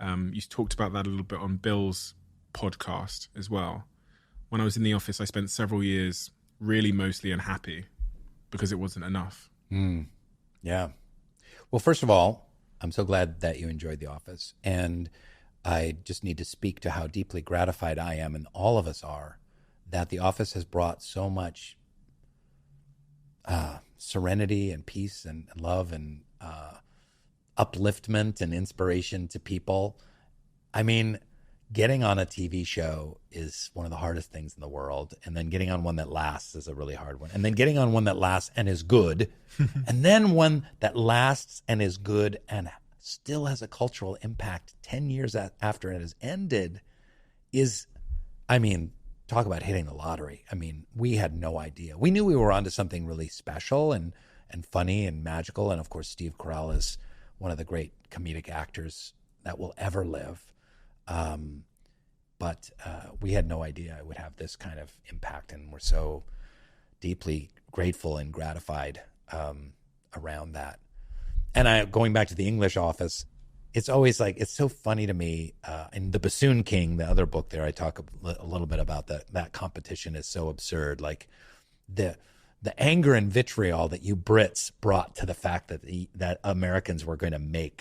You talked about that a little bit on Bill's podcast as well. When I was in The Office, I spent several years really mostly unhappy because it wasn't enough. Yeah. Well, first of all, I'm so glad that you enjoyed The Office. And I just need to speak to how deeply gratified I am, and all of us are, that The Office has brought so much serenity and peace and love and upliftment and inspiration to people. I mean, getting on a TV show is one of the hardest things in the world. And then getting on one that lasts is a really hard one. And then getting on one that lasts and is good. And then one that lasts and is good and still has a cultural impact 10 years after it has ended is, I mean, talk about hitting the lottery. I mean, we had no idea. We knew we were onto something really special and funny and magical. And of course, Steve Carell is one of the great comedic actors that will ever live. But we had no idea it would have this kind of impact. And we're so deeply grateful and gratified around that. And going back to the English Office, it's always like, it's so funny to me. In The Bassoon King, the other book there, I talk a little bit about that competition is so absurd. Like the anger and vitriol that you Brits brought to the fact that Americans were going to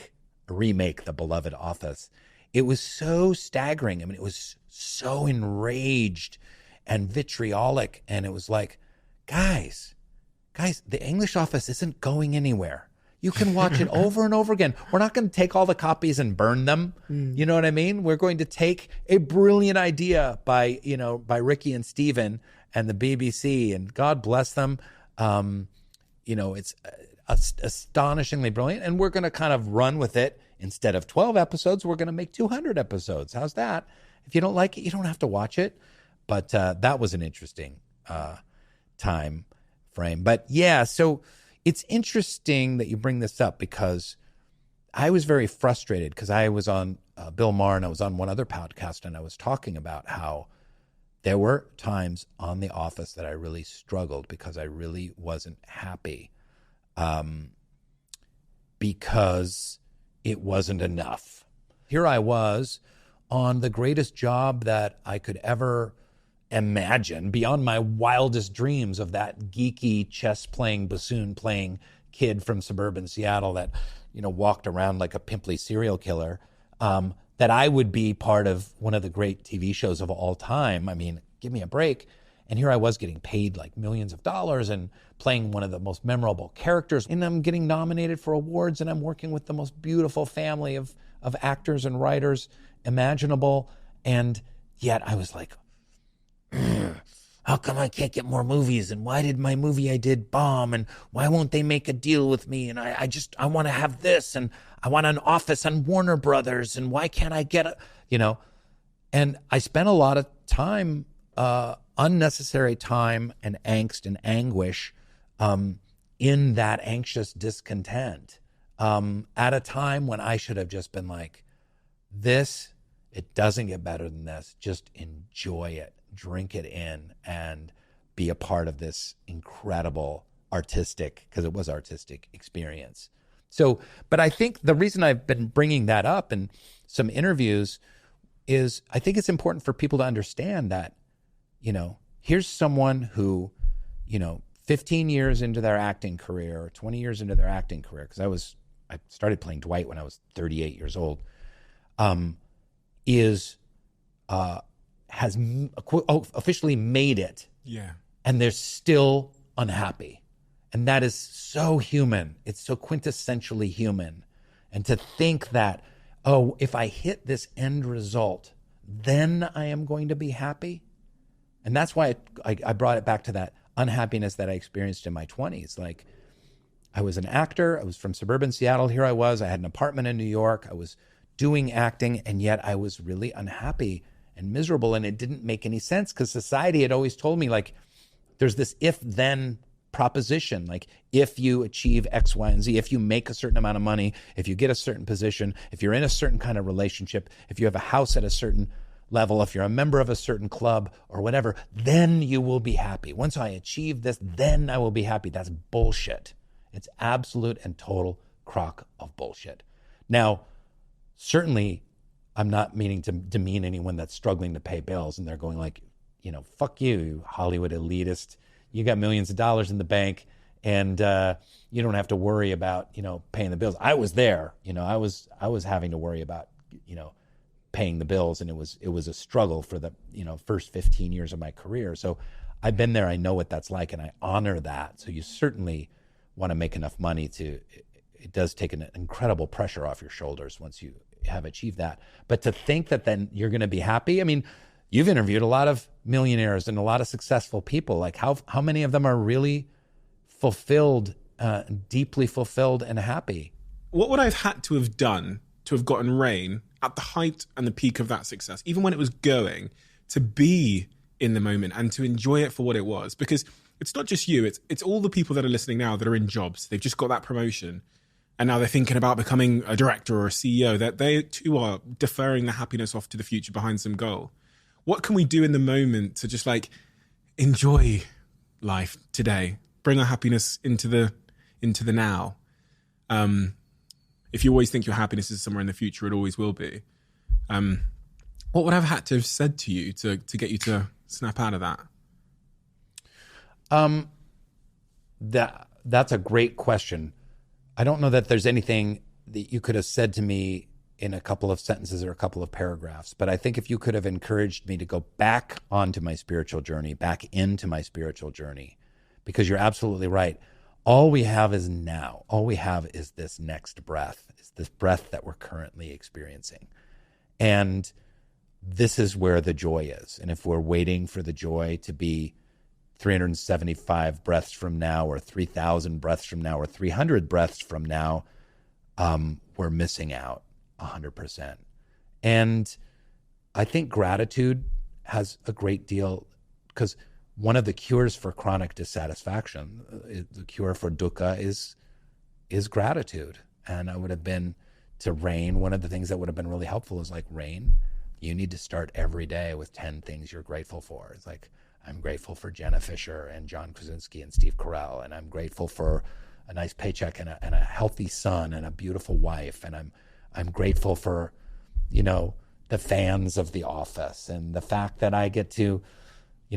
remake the beloved Office. It was so staggering. I mean, it was so enraged and vitriolic. And it was like, guys, the English Office isn't going anywhere. You can watch it over and over again. We're not going to take all the copies and burn them. You know what I mean? We're going to take a brilliant idea by Ricky and Steven and the BBC, and God bless them. It's astonishingly brilliant. And we're going to kind of run with it. Instead of 12 episodes, we're going to make 200 episodes. How's that? If you don't like it, you don't have to watch it. But that was an interesting time frame. But yeah, so it's interesting that you bring this up because I was very frustrated because I was on Bill Maher and I was on one other podcast and I was talking about how there were times on The Office that I really struggled because I really wasn't happy because it wasn't enough. Here I was on the greatest job that I could ever imagine, beyond my wildest dreams of that geeky chess-playing, bassoon-playing kid from suburban Seattle that, walked around like a pimply serial killer, that I would be part of one of the great TV shows of all time. I mean, give me a break. And here I was getting paid like millions of dollars and playing one of the most memorable characters. And I'm getting nominated for awards and I'm working with the most beautiful family of actors and writers imaginable. And yet I was like, how come I can't get more movies? And why did my movie I did bomb? And why won't they make a deal with me? And I want to have this. And I want an office on Warner Brothers. And why can't I get And I spent a lot of time, unnecessary time and angst and anguish in that anxious discontent at a time when I should have just been like, it doesn't get better than this. Just enjoy it. Drink it in and be a part of this incredible artistic, because it was artistic, experience. So, but I think the reason I've been bringing that up in some interviews is I think it's important for people to understand that, here's someone who, 15 years into their acting career or 20 years into their acting career, because I started playing Dwight when I was 38 years old, has officially made it. Yeah. And they're still unhappy. And that is so human. It's so quintessentially human. And to think that, if I hit this end result, then I am going to be happy. And that's why I brought it back to that unhappiness that I experienced in my 20s. Like, I was an actor. I was from suburban Seattle. Here I was. I had an apartment in New York. I was doing acting, and yet I was really unhappy and miserable, and it didn't make any sense because society had always told me, like, there's this if-then proposition. Like, if you achieve X, Y, and Z, if you make a certain amount of money, if you get a certain position, if you're in a certain kind of relationship, if you have a house at a certain level, if you're a member of a certain club or whatever, then you will be happy. Once I achieve this, then I will be happy. That's bullshit. It's absolute and total crock of bullshit. Now, certainly, I'm not meaning to demean anyone that's struggling to pay bills and they're going like, fuck you, Hollywood elitist. You got millions of dollars in the bank and you don't have to worry about, paying the bills. I was there, I was having to worry about, paying the bills, and it was a struggle for the, first 15 years of my career. So I've been there. I know what that's like, and I honor that. So you certainly want to make enough money it does take an incredible pressure off your shoulders once you have achieved that. But to think that then you're going to be happy, I mean, you've interviewed a lot of millionaires and a lot of successful people. Like, how many of them are really fulfilled, deeply fulfilled and happy? what would I have had to have done to have gotten Rainn at the height and the peak of that success, even when it was going, to be in the moment and to enjoy it for what it was? Because it's not just you, it's all the people that are listening now that are in jobs. They've just got that promotion and now they're thinking about becoming a director or a CEO, that they too are deferring the happiness off to the future behind some goal. What can we do in the moment to just like enjoy life today, bring our happiness into the now? If you always think your happiness is somewhere in the future, it always will be. What would I have had to have said to you to get you to snap out of that? That's a great question. I don't know that there's anything that you could have said to me in a couple of sentences or a couple of paragraphs, but I think if you could have encouraged me to go back onto my spiritual journey, back into my spiritual journey, because you're absolutely right. All we have is now. All we have is this next breath, is this breath that we're currently experiencing. And this is where the joy is. And if we're waiting for the joy to be 375 breaths from now, or 3,000 breaths from now, or 300 breaths from now, we're missing out 100%. And I think gratitude has a great deal, because one of the cures for chronic dissatisfaction, the cure for dukkha, is gratitude. And I would have been to Rainn, one of the things that would have been really helpful is like, Rainn, you need to start every day with 10 things you're grateful for. It's like, I'm grateful for Jenna Fisher and John Krasinski and Steve Carell, and I'm grateful for a nice paycheck and a healthy son and a beautiful wife, and I'm grateful for, the fans of The Office and the fact that I get to,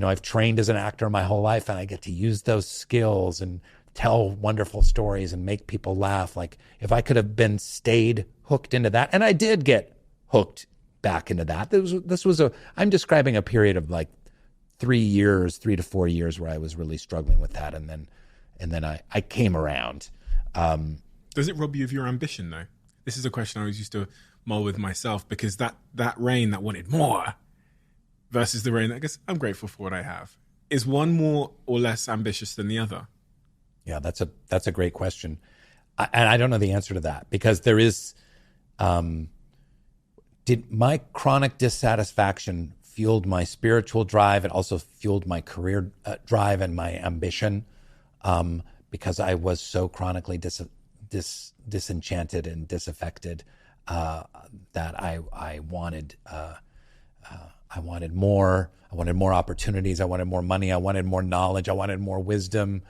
I've trained as an actor my whole life, and I get to use those skills and tell wonderful stories and make people laugh. Like, if I could have stayed hooked into that, and I did get hooked back into that. I'm describing a period of like 3 to 4 years where I was really struggling with that. And then I came around. Does it rob you of your ambition though? This is a question I always used to mull with myself, because that Rainn that wanted more versus the Rainn that goes, I'm grateful for what I have. Is one more or less ambitious than the other? Yeah, that's a great question. And I don't know the answer to that, because there is, did my chronic dissatisfaction fueled my spiritual drive? It also fueled my career drive and my ambition, because I was so chronically disenchanted and disaffected that I wanted more. I wanted more opportunities. I wanted more money. I wanted more knowledge. I wanted more wisdom.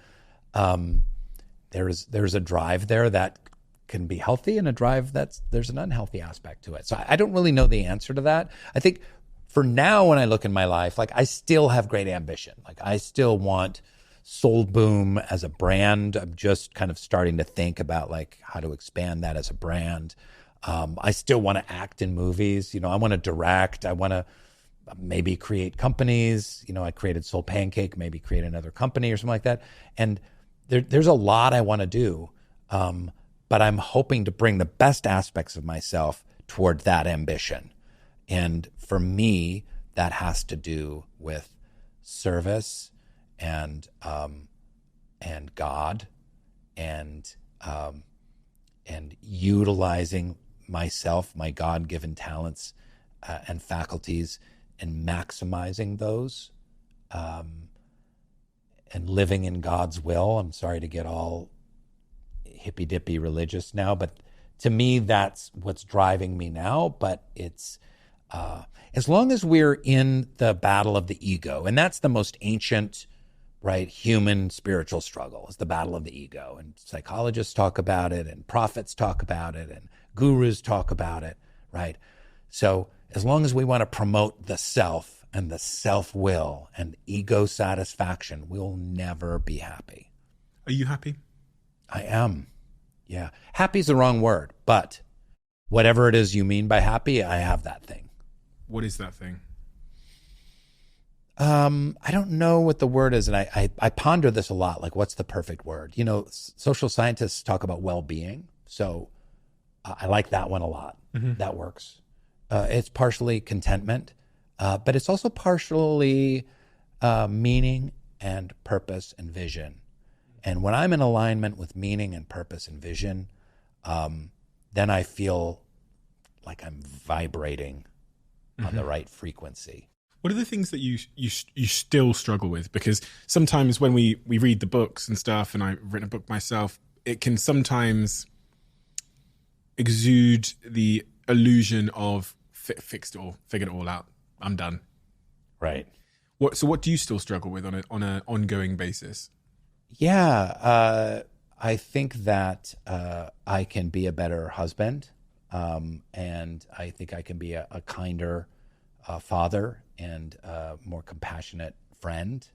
There's a drive there that can be healthy, and a drive there's an unhealthy aspect to it. So I don't really know the answer to that. I think for now, when I look in my life, like, I still have great ambition. Like, I still want Soul Boom as a brand. I'm just kind of starting to think about like how to expand that as a brand. I still want to act in movies. I want to direct. I want to maybe create companies. I created SoulPancake, maybe create another company or something like that. And there's a lot I want to do. But I'm hoping to bring the best aspects of myself toward that ambition. And for me, that has to do with service and God and utilizing myself, my God-given talents and faculties, and maximizing those, and living in God's will. I'm sorry to get all hippy-dippy religious now, but to me, that's what's driving me now. But it's as long as we're in the battle of the ego, and that's the most ancient, right, human spiritual struggle, is the battle of the ego. And psychologists talk about it, and prophets talk about it, and gurus talk about it, right? So as long as we want to promote the self and the self-will and ego satisfaction, we'll never be happy. Are you happy? I am. Yeah. Happy is the wrong word, but whatever it is you mean by happy, I have that thing. What is that thing? I don't know what the word is, and I ponder this a lot. Like, what's the perfect word? Social scientists talk about well-being, so I like that one a lot. Mm-hmm. That works. It's partially contentment, but it's also partially meaning and purpose and vision. And when I'm in alignment with meaning and purpose and vision, then I feel like I'm vibrating on the right frequency. What are the things that you still struggle with? Because sometimes when we read the books and stuff, and I've written a book myself, it can sometimes exude the illusion of fixed it all, figured it all out, I'm done. Right. So what do you still struggle with on an ongoing basis? Yeah, I think that I can be a better husband, and I think I can be a kinder father and a more compassionate friend.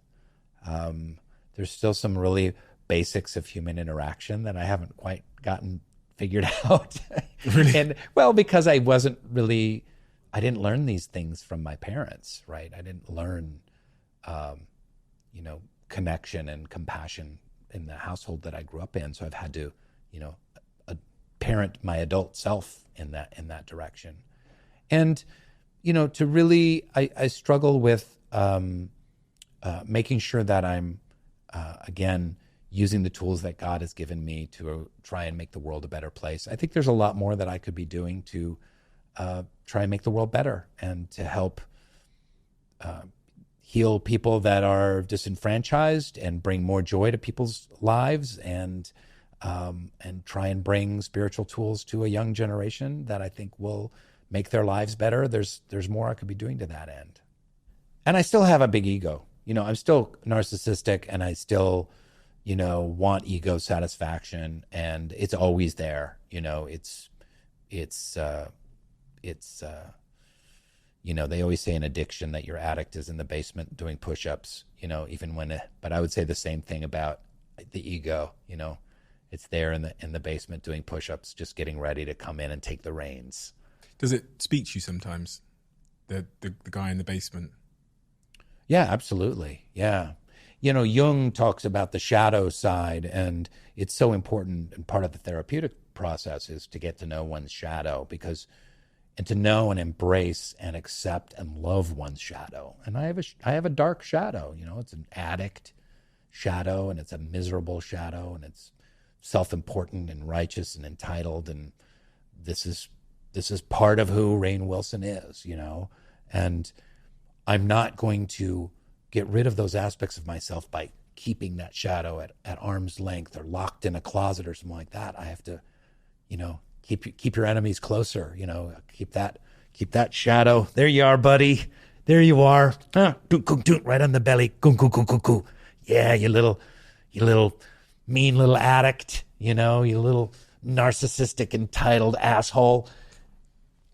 There's still some really basics of human interaction that I haven't quite gotten figured out. Really? And well, because I didn't learn these things from my parents, right? I didn't learn, connection and compassion in the household that I grew up in. So I've had to, parent my adult self in that direction. And, to really, I struggle with making sure that I'm, again, using the tools that God has given me to try and make the world a better place. I think there's a lot more that I could be doing to try and make the world better and to help heal people that are disenfranchised and bring more joy to people's lives and try and bring spiritual tools to a young generation that I think will make their lives better. There's more I could be doing to that end. And I still have a big ego. I'm still narcissistic and I still, want ego satisfaction, and it's always there. They always say in addiction that your addict is in the basement doing push-ups, but I would say the same thing about the ego. It's there in the basement doing push-ups, just getting ready to come in and take the reins. Does it speak to you sometimes, the guy in the basement? Yeah, absolutely. Yeah. Jung talks about the shadow side, and it's so important, and part of the therapeutic process is to get to know one's shadow, and to know and embrace and accept and love one's shadow. And I have a dark shadow, it's an addict shadow, and it's a miserable shadow, and it's self-important and righteous and entitled, and this is part of who Rainn Wilson is, and I'm not going to get rid of those aspects of myself by keeping that shadow at arm's length or locked in a closet or something like that. I have to, keep your enemies closer, keep that shadow. There you are, buddy. There you are. Right on the belly. Yeah, you little mean little addict, you little narcissistic, entitled asshole.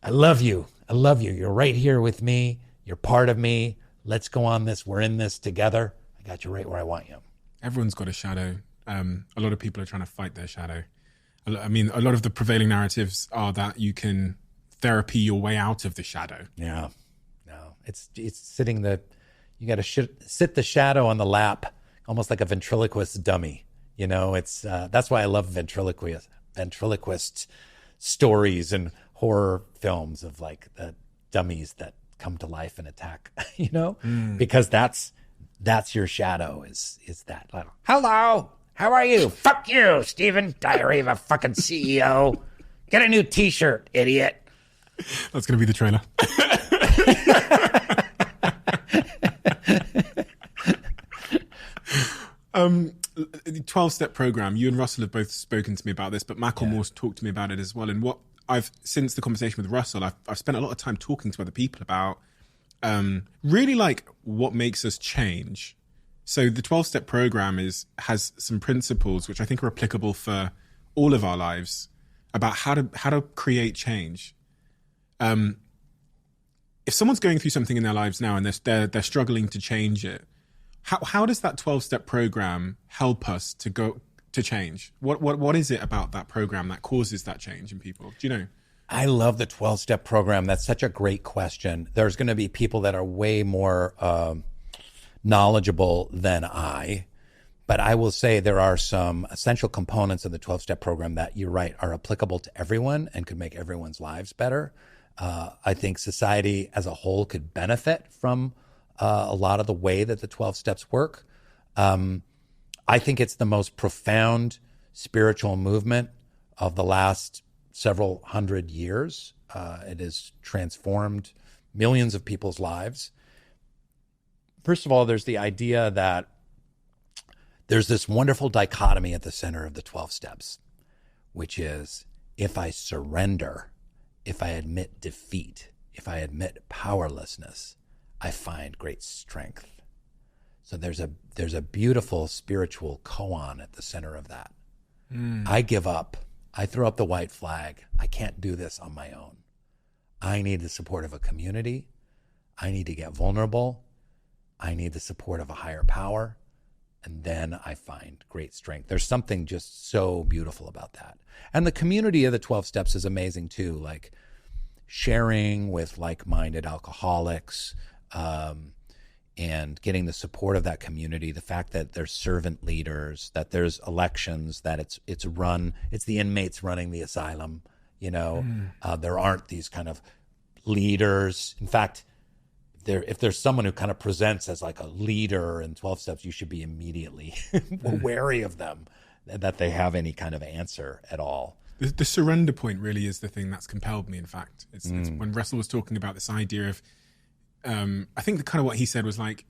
I love you. You're right here with me. You're part of me. Let's go on this. We're in this together. I got you right where I want you. Everyone's got a shadow. A lot of people are trying to fight their shadow. I mean, a lot of the prevailing narratives are that you can therapy your way out of the shadow. Yeah. No, it's sitting you got to sit the shadow on the lap, almost like a ventriloquist dummy. It's that's why I love ventriloquist stories and horror films of like the dummies that come to life and attack, because that's your shadow is that little, hello, how are you? Fuck you, Steven. Diary of a fucking CEO. Get a new t-shirt, idiot. That's going to be the trailer. 12-step program. You and Russell have both spoken to me about this, but Macklemore's talked to me about it as well. And since the conversation with Russell, I've spent a lot of time talking to other people about really like what makes us change. So the 12-step program has some principles which I think are applicable for all of our lives about how to create change. If someone's going through something in their lives now and they're struggling to change it, how does that 12-step program help us to change? What is it about that program that causes that change in people? Do you know? I love the 12-step program. That's such a great question. There's going to be people that are way more knowledgeable than I, but I will say there are some essential components of the 12-step program that, you're right, are applicable to everyone and could make everyone's lives better. I think society as a whole could benefit from a lot of the way that the 12 steps work. I think it's the most profound spiritual movement of the last several hundred years. It has transformed millions of people's lives. First of all, there's the idea that there's this wonderful dichotomy at the center of the 12 steps, which is if I surrender, if I admit defeat, if I admit powerlessness, I find great strength. So there's a beautiful spiritual koan at the center of that. I give up. I throw up the white flag. I can't do this on my own. I need the support of a community. I need to get vulnerable. I need the support of a higher power. And then I find great strength. There's something just so beautiful about that. And the community of the 12 steps is amazing too, like sharing with like-minded alcoholics, and getting the support of that community, the fact that there's servant leaders, that there's elections, that it's the inmates running the asylum, there aren't these kind of leaders. In fact, if there's someone who kind of presents as like a leader in 12 steps, you should be immediately wary of them, that they have any kind of answer at all. The surrender point really is the thing that's compelled me, in fact. It's when Russell was talking about this idea of, I think kind of what he said was like,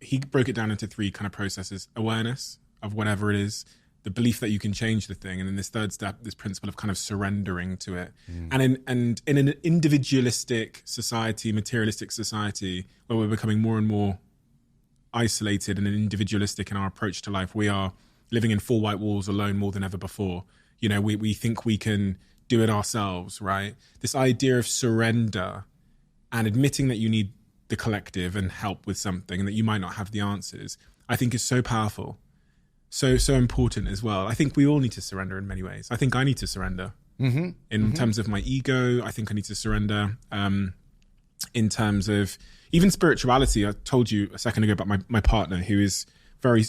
he broke it down into 3 kind of processes: awareness of whatever it is, the belief that you can change the thing, and then this third step, this principle of kind of surrendering to it. And in an individualistic society, materialistic society, where we're becoming more and more isolated and individualistic in our approach to life, we are living in 4 white walls alone more than ever before. We think we can do it ourselves, right? This idea of surrender and admitting that you need the collective and help with something and that you might not have the answers, I think is so powerful, so important as well. I think we all need to surrender in many ways. I think I need to surrender in terms of my ego. I think I need to surrender in terms of even spirituality. I told you a second ago about my partner, who is very,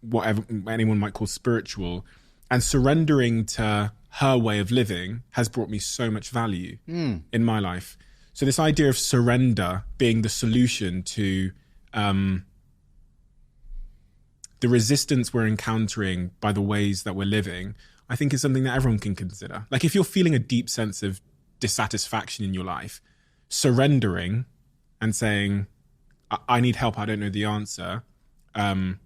whatever anyone might call spiritual, and surrendering to her way of living has brought me so much value in my life. So this idea of surrender being the solution to the resistance we're encountering by the ways that we're living, I think is something that everyone can consider. Like if you're feeling a deep sense of dissatisfaction in your life, surrendering and saying, I need help, I don't know the answer, can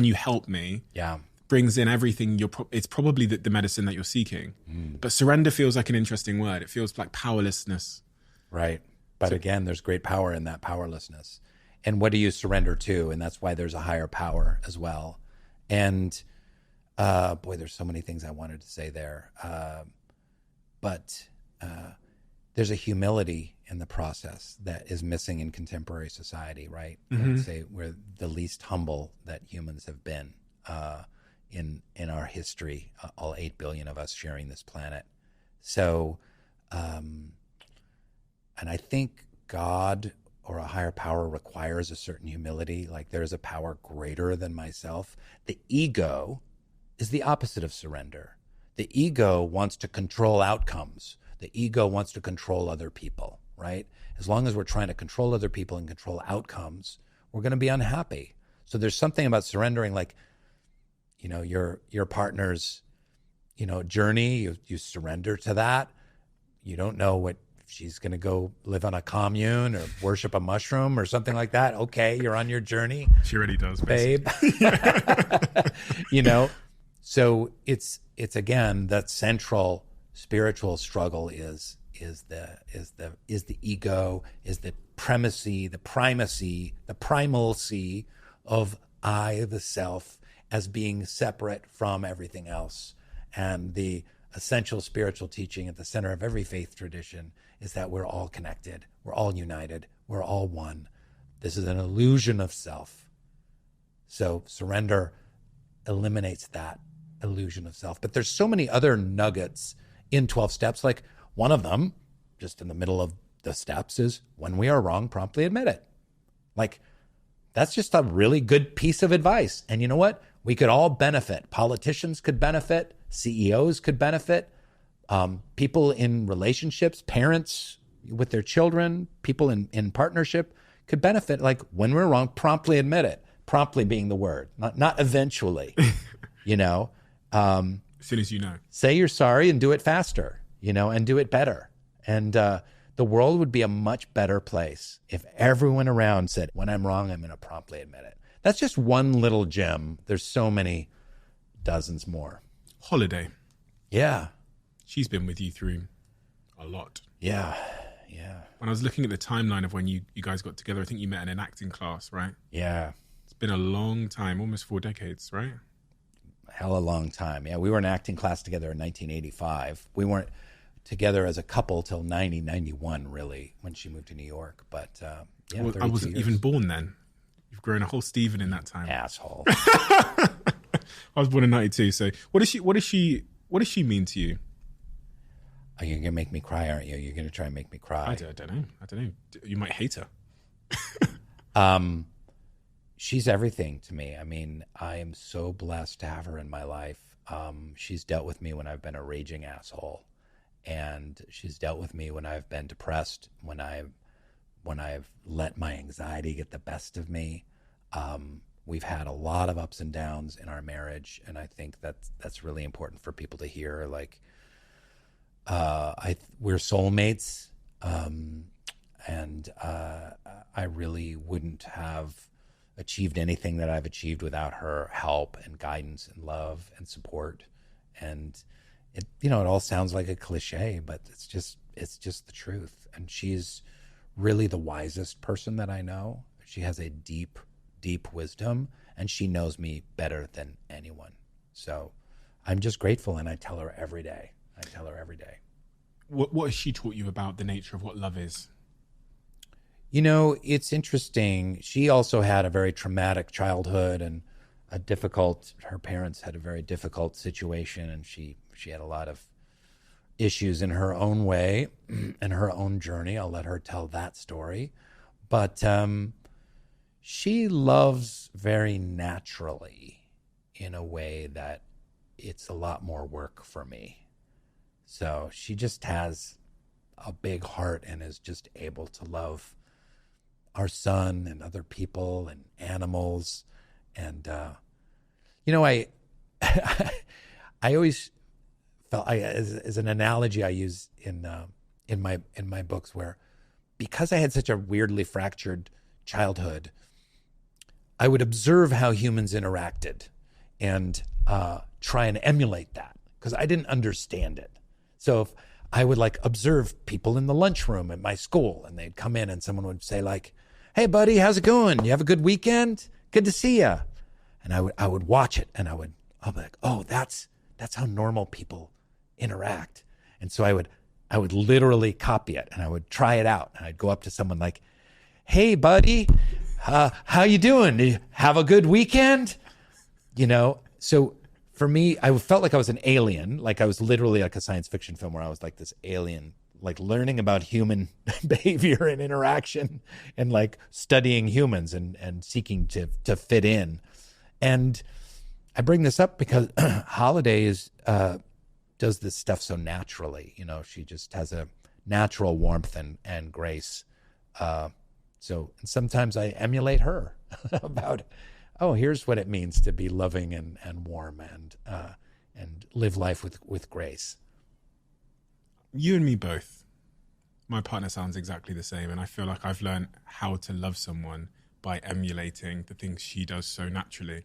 you help me? Yeah. Brings in everything. It's probably the medicine that you're seeking. But surrender feels like an interesting word. It feels like powerlessness. Right. But again, there's great power in that powerlessness. And what do you surrender to? And that's why there's a higher power as well. And there's so many things I wanted to say there. But there's a humility in the process that is missing in contemporary society, right? I'd say we're the least humble that humans have been in our history, all 8 billion of us sharing this planet. So, and I think God or a higher power requires a certain humility. Like there's a power greater than myself. The ego is the opposite of surrender. The ego wants to control outcomes. The ego wants to control other people, right? As long as we're trying to control other people and control outcomes, we're going to be unhappy. So there's something about surrendering, like, your partner's, journey, you surrender to that. You don't know what she's going to go live on a commune or worship a mushroom or something like that. Okay, you're on your journey. She already does, babe. So it's again, that central spiritual struggle is the ego, is the primacy, the primalcy of I, the self, as being separate from everything else. And the essential spiritual teaching at the center of every faith tradition is that we're all connected, we're all united, we're all one. This is an illusion of self. So surrender eliminates that illusion of self. But there's so many other nuggets in 12 steps. Like one of them, just in the middle of the steps, is when we are wrong, promptly admit it. Like that's just a really good piece of advice. And you know what? We could all benefit. Politicians could benefit. CEOs could benefit. People in relationships, parents with their children, people in partnership could benefit. Like when we're wrong, promptly admit it. Promptly being the word, not eventually. you know. As soon as you know. Say you're sorry and do it faster, you know, and do it better. And the world would be a much better place if everyone around said, when I'm wrong, I'm going to promptly admit it. That's just one little gem. There's so many dozens more. Holiday. Yeah. She's been with you through a lot. Yeah. When I was looking at the timeline of when you guys got together, I think you met in an acting class, right? Yeah. It's been a long time, almost 4 decades, right? Hell, a long time. Yeah, we were in acting class together in 1985. We weren't together as a couple till 91, really, when she moved to New York. But yeah, well, I wasn't even born then. You've grown a whole Steven in that time. Asshole. I was born in 92. So what does she mean to you? Oh, you're gonna make me cry, aren't you? You're gonna try and make me cry. I don't know. You might hate her. She's everything to me. I mean, I am so blessed to have her in my life. She's dealt with me when I've been a raging asshole, and she's dealt with me when I've been depressed, when I've let my anxiety get the best of me. We've had a lot of ups and downs in our marriage, and I think that's really important for people to hear. Like, we're soulmates, and I really wouldn't have achieved anything that I've achieved without her help and guidance and love and support. And it, you know, it all sounds like a cliche, but it's just the truth. And she's really the wisest person that I know. She has a deep, deep wisdom, and she knows me better than anyone. So I'm just grateful, and I tell her every day. What has she taught you about the nature of what love is? You know, it's interesting. She also had a very traumatic childhood and her parents had a very difficult situation, and she had a lot of issues in her own way and her own journey. I'll let her tell that story. But she loves very naturally in a way that it's a lot more work for me. So she just has a big heart and is just able to love our son and other people and animals. And, you know, I always felt, as an analogy I use in my books, where because I had such a weirdly fractured childhood, I would observe how humans interacted and try and emulate that, because I didn't understand it. So if I would observe people in the lunchroom at my school, and they'd come in and someone would say "Hey buddy, how's it going? You have a good weekend? Good to see you." And I would watch it, and I'll be like, "Oh, that's how normal people interact." And so I would literally copy it, and I would try it out. And I'd go up to someone like, "Hey buddy, how you doing? Did you have a good weekend?" You know, so for me, I felt like I was an alien, like I was literally like a science fiction film where I was like this alien, like learning about human behavior and interaction, and like studying humans and seeking to fit in. And I bring this up because Holiday does this stuff so naturally. You know, she just has a natural warmth and grace. So sometimes I emulate her about, here's what it means to be loving and warm and live life with grace. You and me both. My partner sounds exactly the same, and I feel like I've learned how to love someone by emulating the things she does so naturally.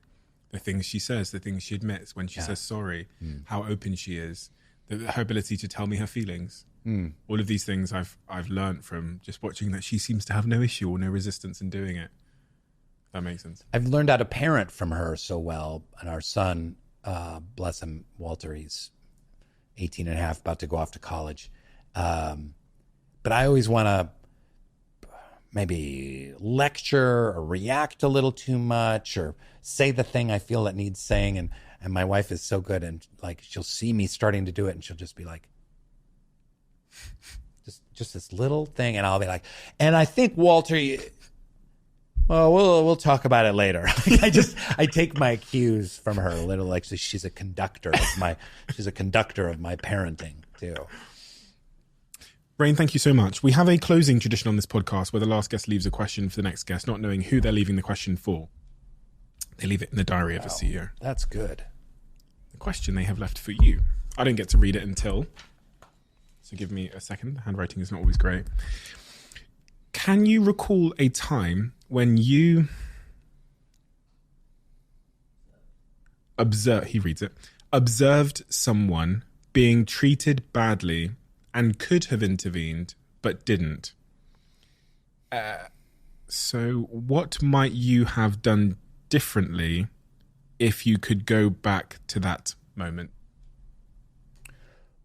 The things she says, the things she admits when she says sorry, how open she is, her ability to tell me her feelings. All of these things I've learned from just watching that she seems to have no issue or no resistance in doing it. That makes sense. I've learned how to parent from her so well. And our son, bless him, Walter, he's 18 and a half, about to go off to college. But I always want to maybe lecture or react a little too much or say the thing I feel that needs saying. And my wife is so good, and like she'll see me starting to do it, and she'll just be like, just this little thing, and I'll be like, and I think Walter, we'll talk about it later. I take my cues from her a little. Like she's a conductor of my parenting too. Rainn, thank you so much. We have a closing tradition on this podcast where the last guest leaves a question for the next guest, not knowing who they're leaving the question for. They leave it in the diary of a CEO. That's good. question they have left for you. I don't get to read it until, so give me a second. Handwriting is not always great. Can you recall a time when you observed someone being treated badly and could have intervened but didn't? So what might you have done differently if you could go back to that moment?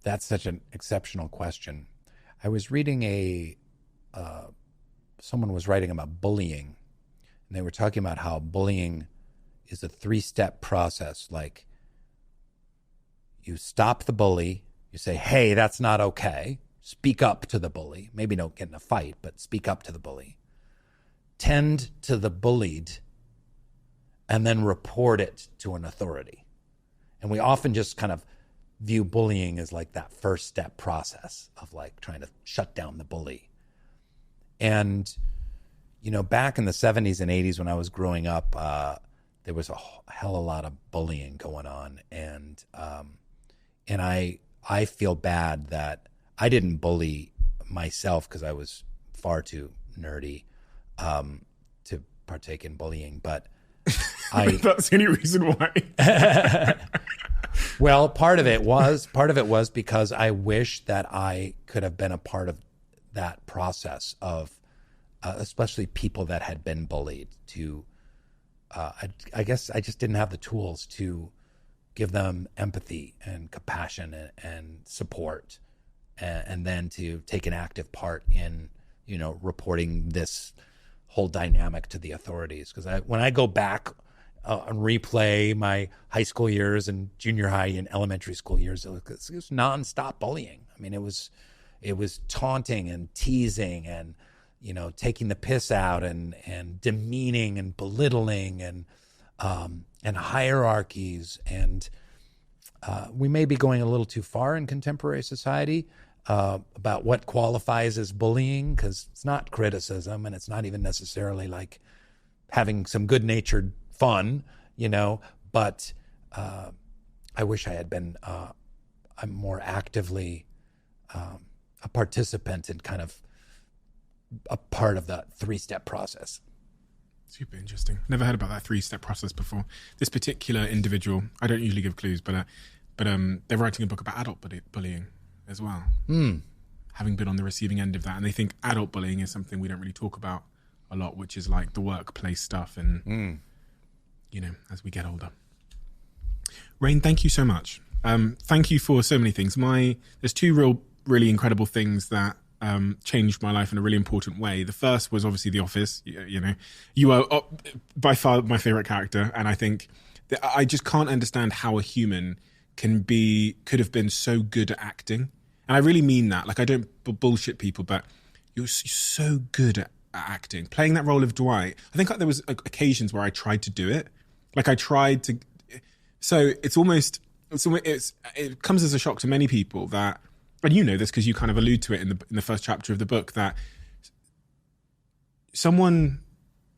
That's such an exceptional question. I was reading someone was writing about bullying, and they were talking about how bullying is a 3-step process. Like, you stop the bully, you say, hey, that's not okay. Speak up to the bully. Maybe don't get in a fight, but speak up to the bully. Tend to the bullied, and then report it to an authority. And we often just kind of view bullying as like that first step process of like trying to shut down the bully. And, you know, back in the 70s and 80s when I was growing up, there was a hell of a lot of bullying going on. And I feel bad that I didn't bully myself because I was far too nerdy to partake in bullying. But that's the only reason why. Well, part of it was because I wish that I could have been a part of that process of, especially people that had been bullied. I guess I just didn't have the tools to give them empathy and compassion and support, and then to take an active part in, you know, reporting this whole dynamic to the authorities. Because when I go back and replay my high school years and junior high and elementary school years, it was nonstop bullying. I mean, it was taunting and teasing and, you know, taking the piss out and demeaning and belittling and hierarchies. And we may be going a little too far in contemporary society about what qualifies as bullying, because it's not criticism and it's not even necessarily like having some good-natured fun, you know, but I wish I had been more actively a participant and kind of a part of that 3-step process. Super interesting. Never heard about that 3-step process before. This particular individual, I don't usually give clues, but they're writing a book about adult bullying as well. Having been on the receiving end of that, and they think adult bullying is something we don't really talk about a lot, which is like the workplace stuff and you know, as we get older. Rainn, thank you so much. Thank you for so many things. There's 2 really incredible things that changed my life in a really important way. The first was obviously The Office. You know, you are by far my favorite character, and I think that I just can't understand how a human could have been so good at acting. And I really mean that. Like, I don't bullshit people, but you're so good at acting. Playing that role of Dwight, I think there was occasions where I tried to do it. Like, I tried to. So it comes as a shock to many people that, and you know this because you kind of allude to it in the first chapter of the book, that someone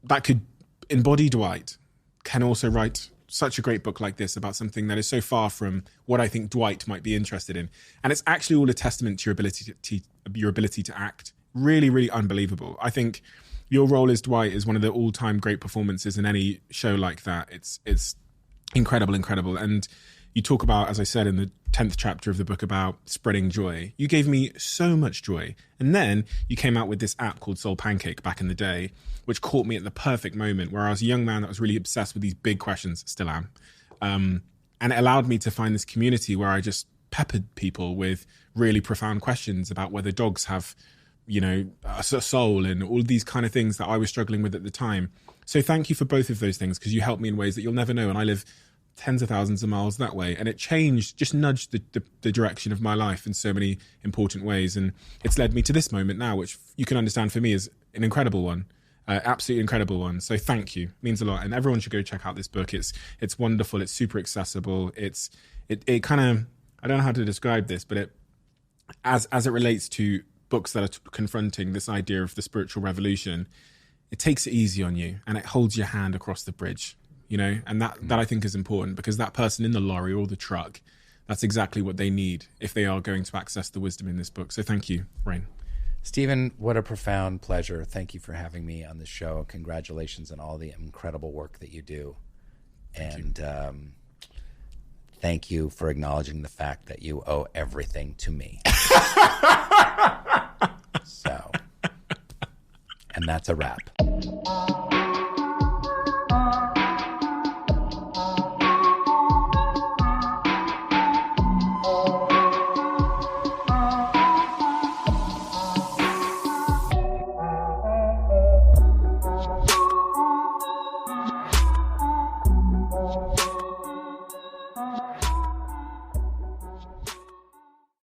that could embody Dwight can also write such a great book like this about something that is so far from what I think Dwight might be interested in. And it's actually all a testament to your ability to act. Really, really unbelievable. I think your role as Dwight is one of the all-time great performances in any show like that. It's incredible. And you talk about, as I said in the 10th chapter of the book, about spreading joy. You gave me so much joy. And then you came out with this app called SoulPancake back in the day, which caught me at the perfect moment where I was a young man that was really obsessed with these big questions, still am. And it allowed me to find this community where I just peppered people with really profound questions about whether dogs have, you know, a soul and all these kind of things that I was struggling with at the time. So thank you for both of those things, because you helped me in ways that you'll never know. And I live tens of thousands of miles that way. And it just nudged the direction of my life in so many important ways. And it's led me to this moment now, which you can understand for me is an incredible one, absolutely incredible one. So thank you. It means a lot. And everyone should go check out this book. It's wonderful. It's super accessible. It kind of, I don't know how to describe this, but as it relates to books that are confronting this idea of the spiritual revolution, it takes it easy on you and it holds your hand across the bridge you know, and that I think is important, because that person in the lorry or the truck, that's exactly what they need if they are going to access the wisdom in this book. So thank you, Rainn. Steven, what a profound pleasure. Thank you for having me on the show. Congratulations on all the incredible work that you do. Thank you for acknowledging the fact that you owe everything to me. And that's a wrap.